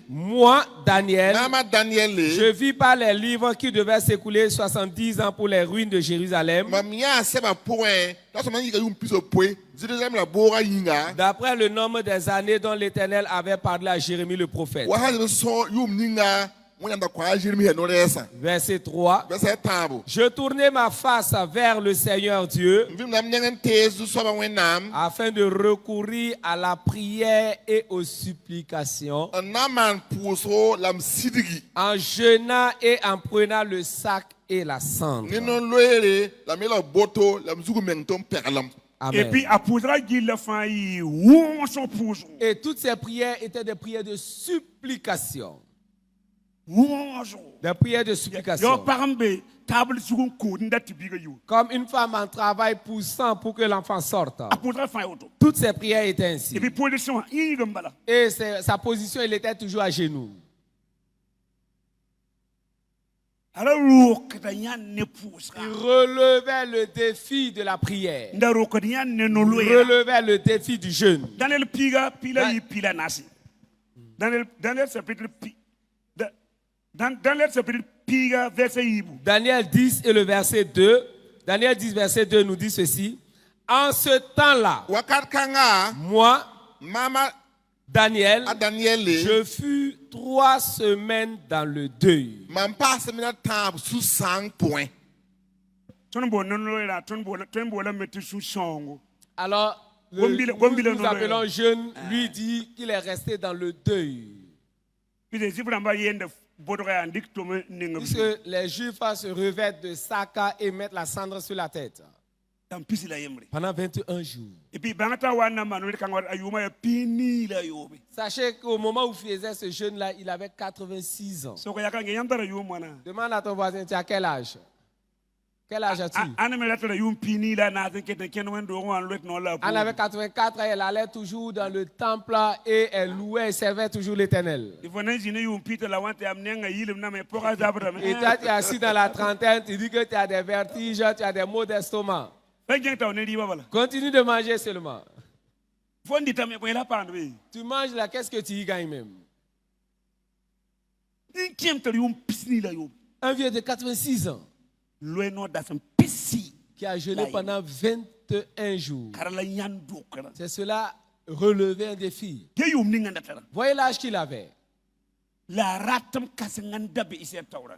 S5: moi, Daniel, je vis par les livres qui devaient s'écouler 70 ans pour les ruines de Jérusalem, d'après le nombre des années dont l'Éternel avait parlé à Jérémie le prophète. Verset 3. Je tournai ma face vers le Seigneur Dieu afin de recourir à la prière et aux supplications en jeûnant et en prenant le sac et la cendre. Amen. Et toutes ces prières étaient des prières de supplication. Des prières de supplication. Comme une femme en travail poussant pour que l'enfant sorte. Toutes ces prières étaient ainsi. Et sa position, il était toujours à genoux. Il relevait le défi de la prière. Il relevait le défi du jeûne. Daniel Daniel 10 et le verset 2. Daniel 10 verset 2 nous dit ceci. En ce temps-là, moi, Daniel, je fus 3 semaines dans le deuil. Alors, nous appelons jeune, lui dit qu'il est resté dans le deuil. Puisque les Juifs se revêtent de sac et mettent la cendre sur la tête. Pendant 21 jours. Sachez qu'au moment où il faisait ce jeûne-là, il avait 86 ans. Demande à ton voisin, tu as quel âge? Quel âge as-tu? Elle avait 84 ans, elle allait toujours dans le temple et elle louait et servait toujours l'Éternel. Et toi, tu es assis dans la trentaine, tu dis que tu as des vertiges, tu as des maux d'estomac. Continue de manger seulement. Tu manges là, qu'est-ce que tu y gagnes même? Un vieux de 86 ans qui a jeûné pendant 21 jours. C'est cela relever un défi. Voyez l'âge qu'il avait.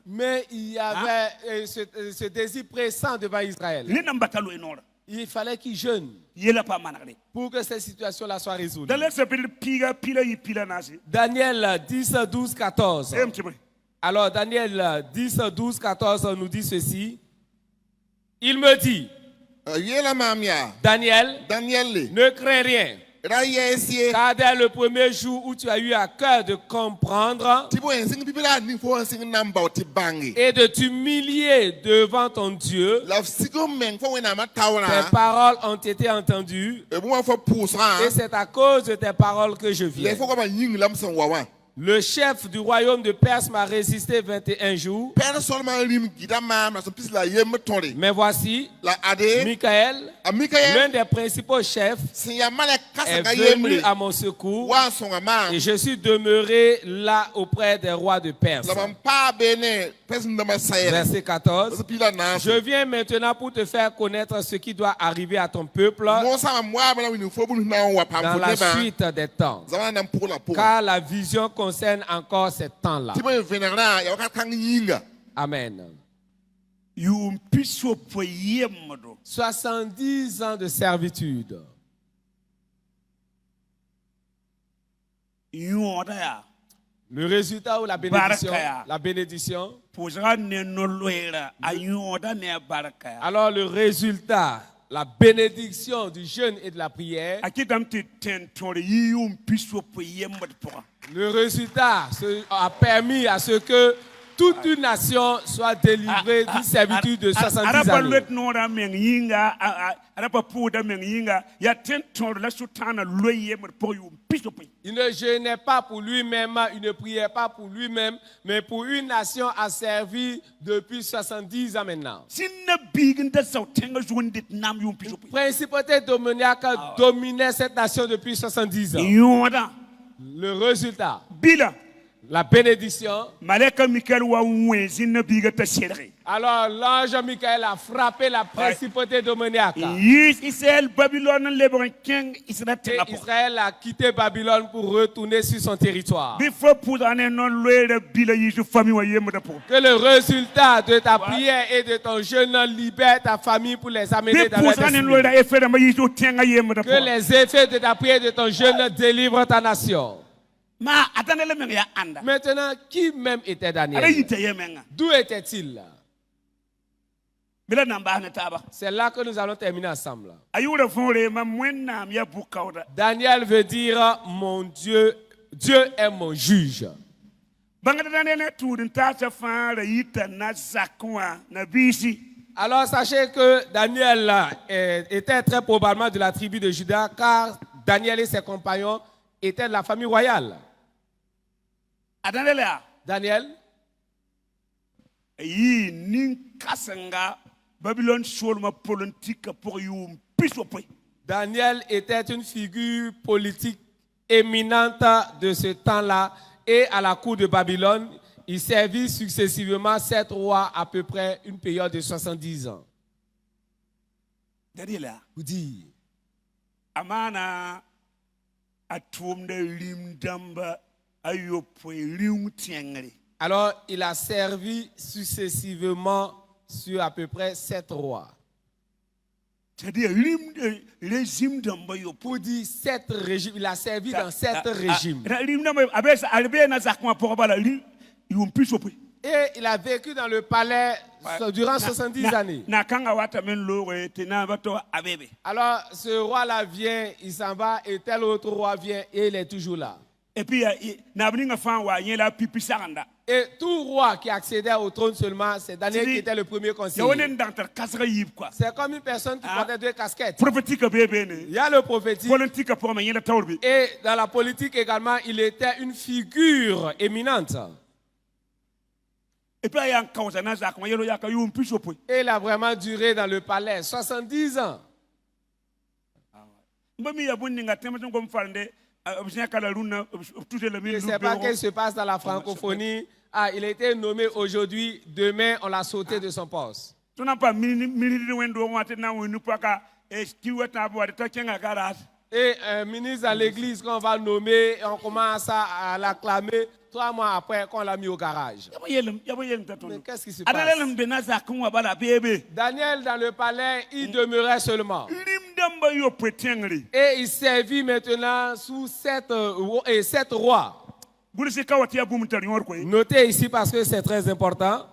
S5: Mais il y avait ce désir pressant devant Israël. Il fallait qu'il jeûne pour que cette situation-là soit résolue. Daniel 10, 12, 14. Alors Daniel 10, 12, 14 nous dit ceci. Il me dit, Daniel, ne crains rien. Car dès le premier jour où tu as eu à cœur de comprendre et de t'humilier devant ton Dieu, tes paroles ont été entendues et c'est à cause de tes paroles que je viens. Le chef du royaume de Perse m'a résisté 21 jours. Mais voici, Michaël, l'un des principaux chefs, est venu à mon secours et je suis demeuré là auprès des rois de Perse. Verset 14. Je viens maintenant pour te faire connaître ce qui doit arriver à ton peuple dans la suite des temps. Car la vision concerne encore ces temps-là. Amen. 70 ans de servitude. Le résultat ou la bénédiction. Alors le résultat, la bénédiction du jeûne et de la prière. Le résultat a permis à ce que toute une nation soit délivrée d'une servitude de 70 années. Il ne jeûnait pas pour lui-même, il ne priait pas pour lui-même, mais pour une nation asservie depuis 70 ans maintenant. Une principauté démoniaque dominait cette nation depuis 70 ans. Le résultat, la bénédiction. Alors l'ange Michael a frappé la principauté démoniaque. Et Israël a quitté Babylone pour retourner sur son territoire. Que le résultat de ta prière et de ton jeûne libère ta famille pour les amener dans la destinée. Que les effets de ta prière et de ton jeûne délivrent ta nation. Maintenant, qui même était Daniel? D'où était-il? C'est là que nous allons terminer ensemble. Daniel veut dire mon Dieu, Dieu est mon juge. Alors sachez que Daniel était très probablement de la tribu de Juda, car Daniel et ses compagnons étaient de la famille royale. Daniel. Daniel était une figure politique éminente de ce temps-là et à la cour de Babylone, il servit successivement 7 rois à peu près une période de 70 ans. Daniel, vous dites. Amana alors, il a servi successivement sur à peu près 7 rois. C'est-à-dire, pour dire 7 régimes, il a servi dans 7 régimes. Et il a vécu dans le palais durant 70 années. Alors, ce roi-là vient, il s'en va, et tel autre roi vient, et il est toujours là. Et puis, et tout roi qui accédait au trône seulement, c'est Daniel qui était le premier conseiller. C'est comme une personne qui portait 2 casquettes. Il y a le prophétique. Et dans la politique également, il était une figure éminente. Et il a vraiment duré dans le palais 70 ans. Je ne sais pas ce qui se passe dans la francophonie. Ah, il a été nommé aujourd'hui, demain on l'a sauté de son poste. Et un ministre à l'église qu'on va nommer, on commence à l'acclamer. 3 mois après, qu'on l'a mis au garage. Mais qu'est-ce qui se passe? Daniel, dans le palais, il demeurait seulement. Et il servit maintenant sous 7 rois. Notez ici parce que c'est très important.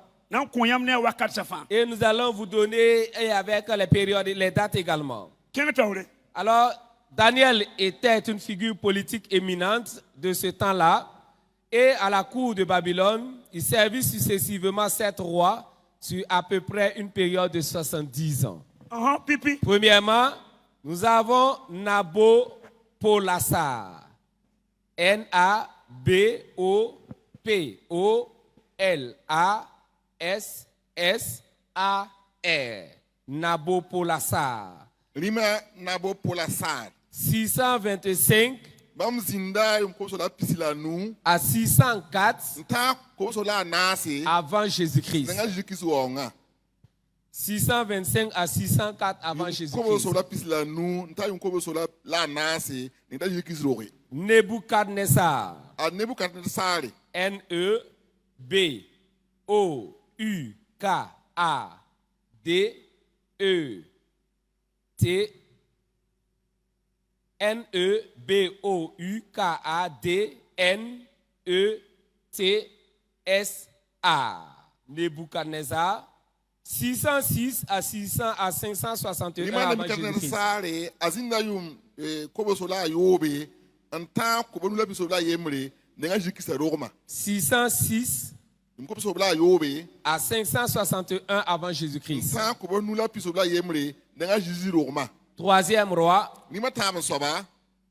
S5: Et nous allons vous donner, et avec les périodes, les dates également. Alors, Daniel était une figure politique éminente de ce temps-là. Et à la cour de Babylone, il servit successivement 7 rois sur à peu près une période de 70 ans. Premièrement, nous avons Nabopolassar. N-A-B-O-P-O-L-A-S-S-A-R. Nabopolassar.
S6: Rima Nabopolassar.
S5: 625 à 604 avant Jésus-Christ. 625 à 604 avant Jésus-Christ. Nebuchadnezzar. Nebuchadnezzar. Nebuchadnezzar. 606 à 561 avant Jésus-Christ. 606 à 561 avant Jésus-Christ. Troisième roi,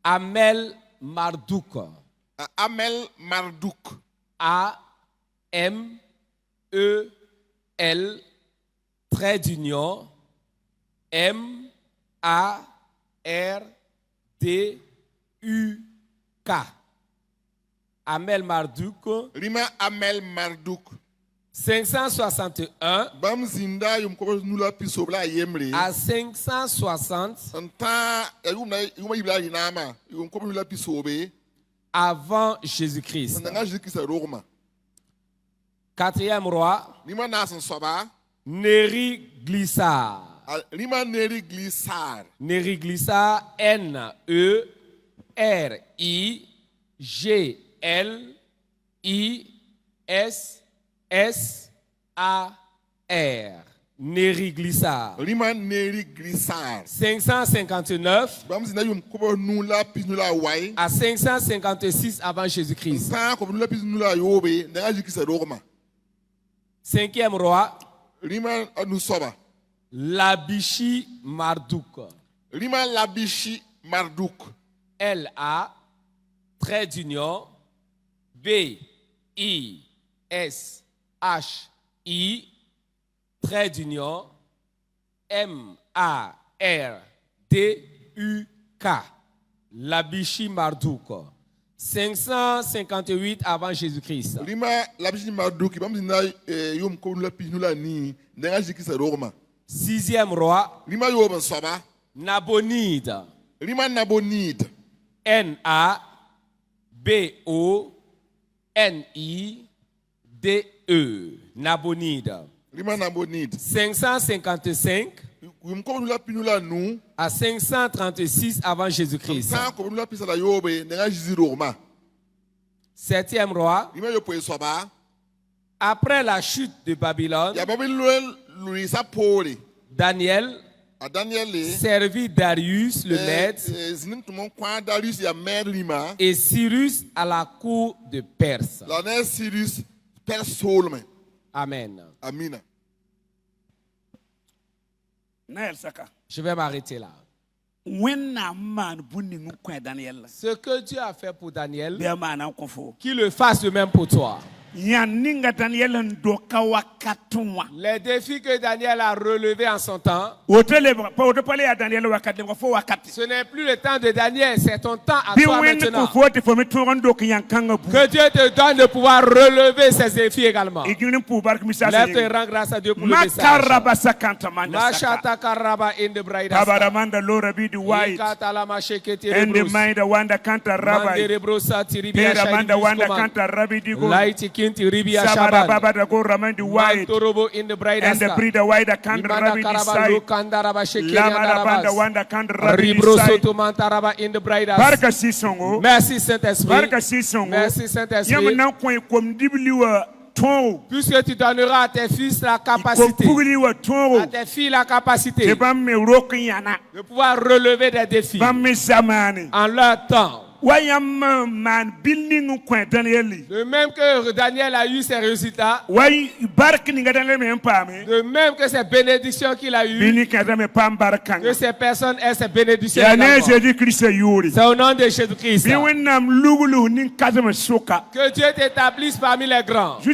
S5: Amel Marduk.
S6: Amel Marduk.
S5: A-M-E-L trait d'union M-A-R-D-U-K. Amel Marduk.
S6: Rima Amel Marduk.
S5: 561 à 560 avant Jésus-Christ. Quatrième roi, Neriglissar. Neriglissar, N-E-R-I-G-L-I-S-A-R. Neriglissar. 559 à 556 avant Jésus-Christ. Cinquième roi, Labishi Marduk. L-A, trait d'union, B-I-S-H-I, trait d'union, M-A-R-D-U-K. Labishi Marduk. 558 avant Jésus-Christ. Sixième roi, Nabonide. N-A-B-O-N-I-D-E. Nabonide. 555 à 536 avant Jésus-Christ. Septième roi, après la chute de Babylone, Daniel servit Darius le Mède et Cyrus à la cour de Perse. Amen. Je vais m'arrêter là. Ce que Dieu a fait pour Daniel, qu'il le fasse de même pour toi. Les défis que Daniel a relevés en son temps, ce n'est plus le temps de Daniel, c'est ton temps à toi maintenant. Que Dieu te donne de pouvoir relever ces défis également. Lève et rends grâce à Dieu pour le message. In the bright and the breeder wider can rabbit side. Merci Saint-Esprit. Merci Saint-Esprit. Puisque tu donneras à tes fils la capacité, à tes filles la capacité de pouvoir relever des défis en leur temps. De même que Daniel a eu ses résultats, de même que ces bénédictions qu'il a eues, que ces personnes aient ces bénédictions également. C'est au nom de Jésus-Christ. Que Dieu t'établisse parmi les grands. C'est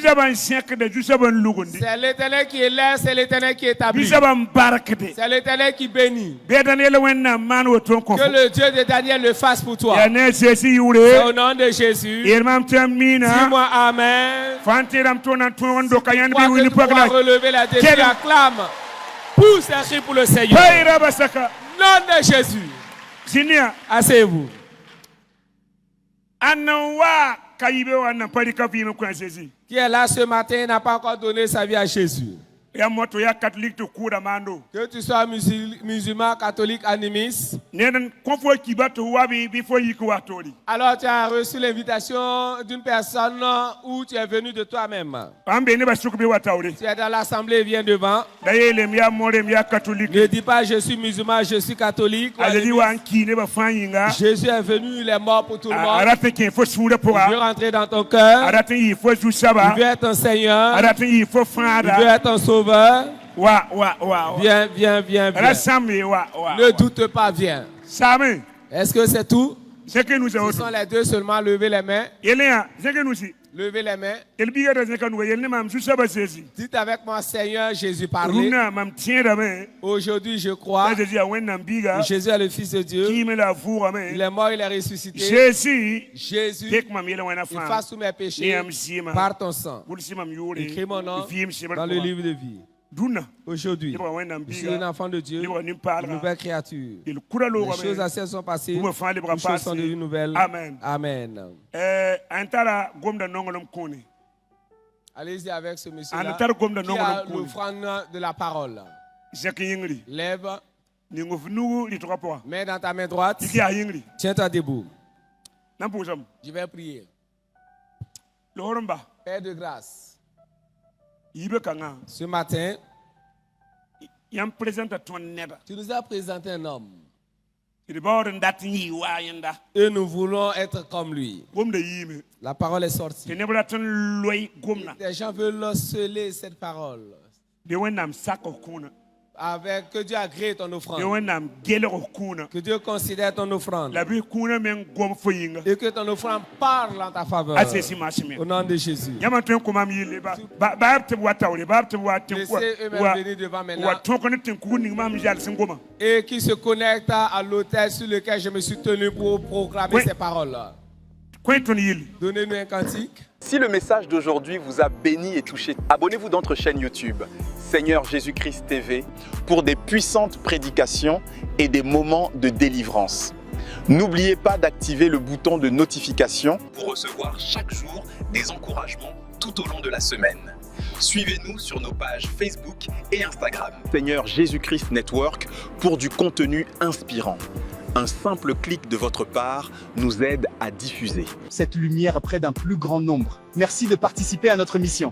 S5: l'Éternel qui élève, c'est l'Éternel qui établit. C'est l'Éternel qui bénit. Que le Dieu de Daniel le fasse pour toi. C'est au nom de Jésus. Dis-moi Amen. Si tu crois relever la défi, acclame. Pousse un cri pour le Seigneur. Nom de Jésus. Asseyez-vous. Qui est là ce matin et n'a pas encore donné sa vie à Jésus? Que tu sois musulman, catholique, animiste. Alors tu as reçu l'invitation d'une personne où tu es venu de toi-même. Tu es dans l'assemblée, viens devant. Ne dis pas je suis musulman, je suis catholique. Jésus est venu, il est mort pour tout le monde. Il veut rentrer dans ton cœur. Il veut être un Seigneur. Il veut être un sauveur. Viens. Ne doute pas, viens. Est-ce que c'est tout? Ce sont les deux seulement. Levez les mains. Levez les mains. Dites avec moi, Seigneur Jésus, parlez. Aujourd'hui, je crois que Jésus est le Fils de Dieu. Il est mort, il est ressuscité. Jésus, efface tous mes péchés par ton sang. Écris mon nom dans le livre de vie. Aujourd'hui, je suis un enfant de Dieu, une nouvelle créature. Les choses anciennes sont passées, les choses sont devenues nouvelles. Amen. Allez-y avec ce monsieur-là qui a l'offrande de la parole. Lève, mets dans ta main droite, tiens-toi debout. Je vais prier. Père de grâce, ce matin, tu nous as présenté un homme. Et nous voulons être comme lui. La parole est sortie. Les gens veulent sceller cette parole. Avec que Dieu agrée ton offrande. Que Dieu considère ton offrande. Et que ton offrande parle en ta faveur. Au nom de Jésus. Laissez eux-mêmes venir devant maintenant. Et qui se connectent à l'autel sur lequel je me suis tenu pour proclamer ces paroles-là. Donnez-nous un cantique.
S7: Si le message d'aujourd'hui vous a béni et touché, abonnez-vous dans notre chaîne YouTube, Seigneur Jésus-Christ TV, pour des puissantes prédications et des moments de délivrance. N'oubliez pas d'activer le bouton de notification pour recevoir chaque jour des encouragements tout au long de la semaine. Suivez-nous sur nos pages Facebook et Instagram, Seigneur Jésus-Christ Network, pour du contenu inspirant. Un simple clic de votre part nous aide à diffuser
S8: cette lumière auprès d'un plus grand nombre. Merci de participer à notre mission.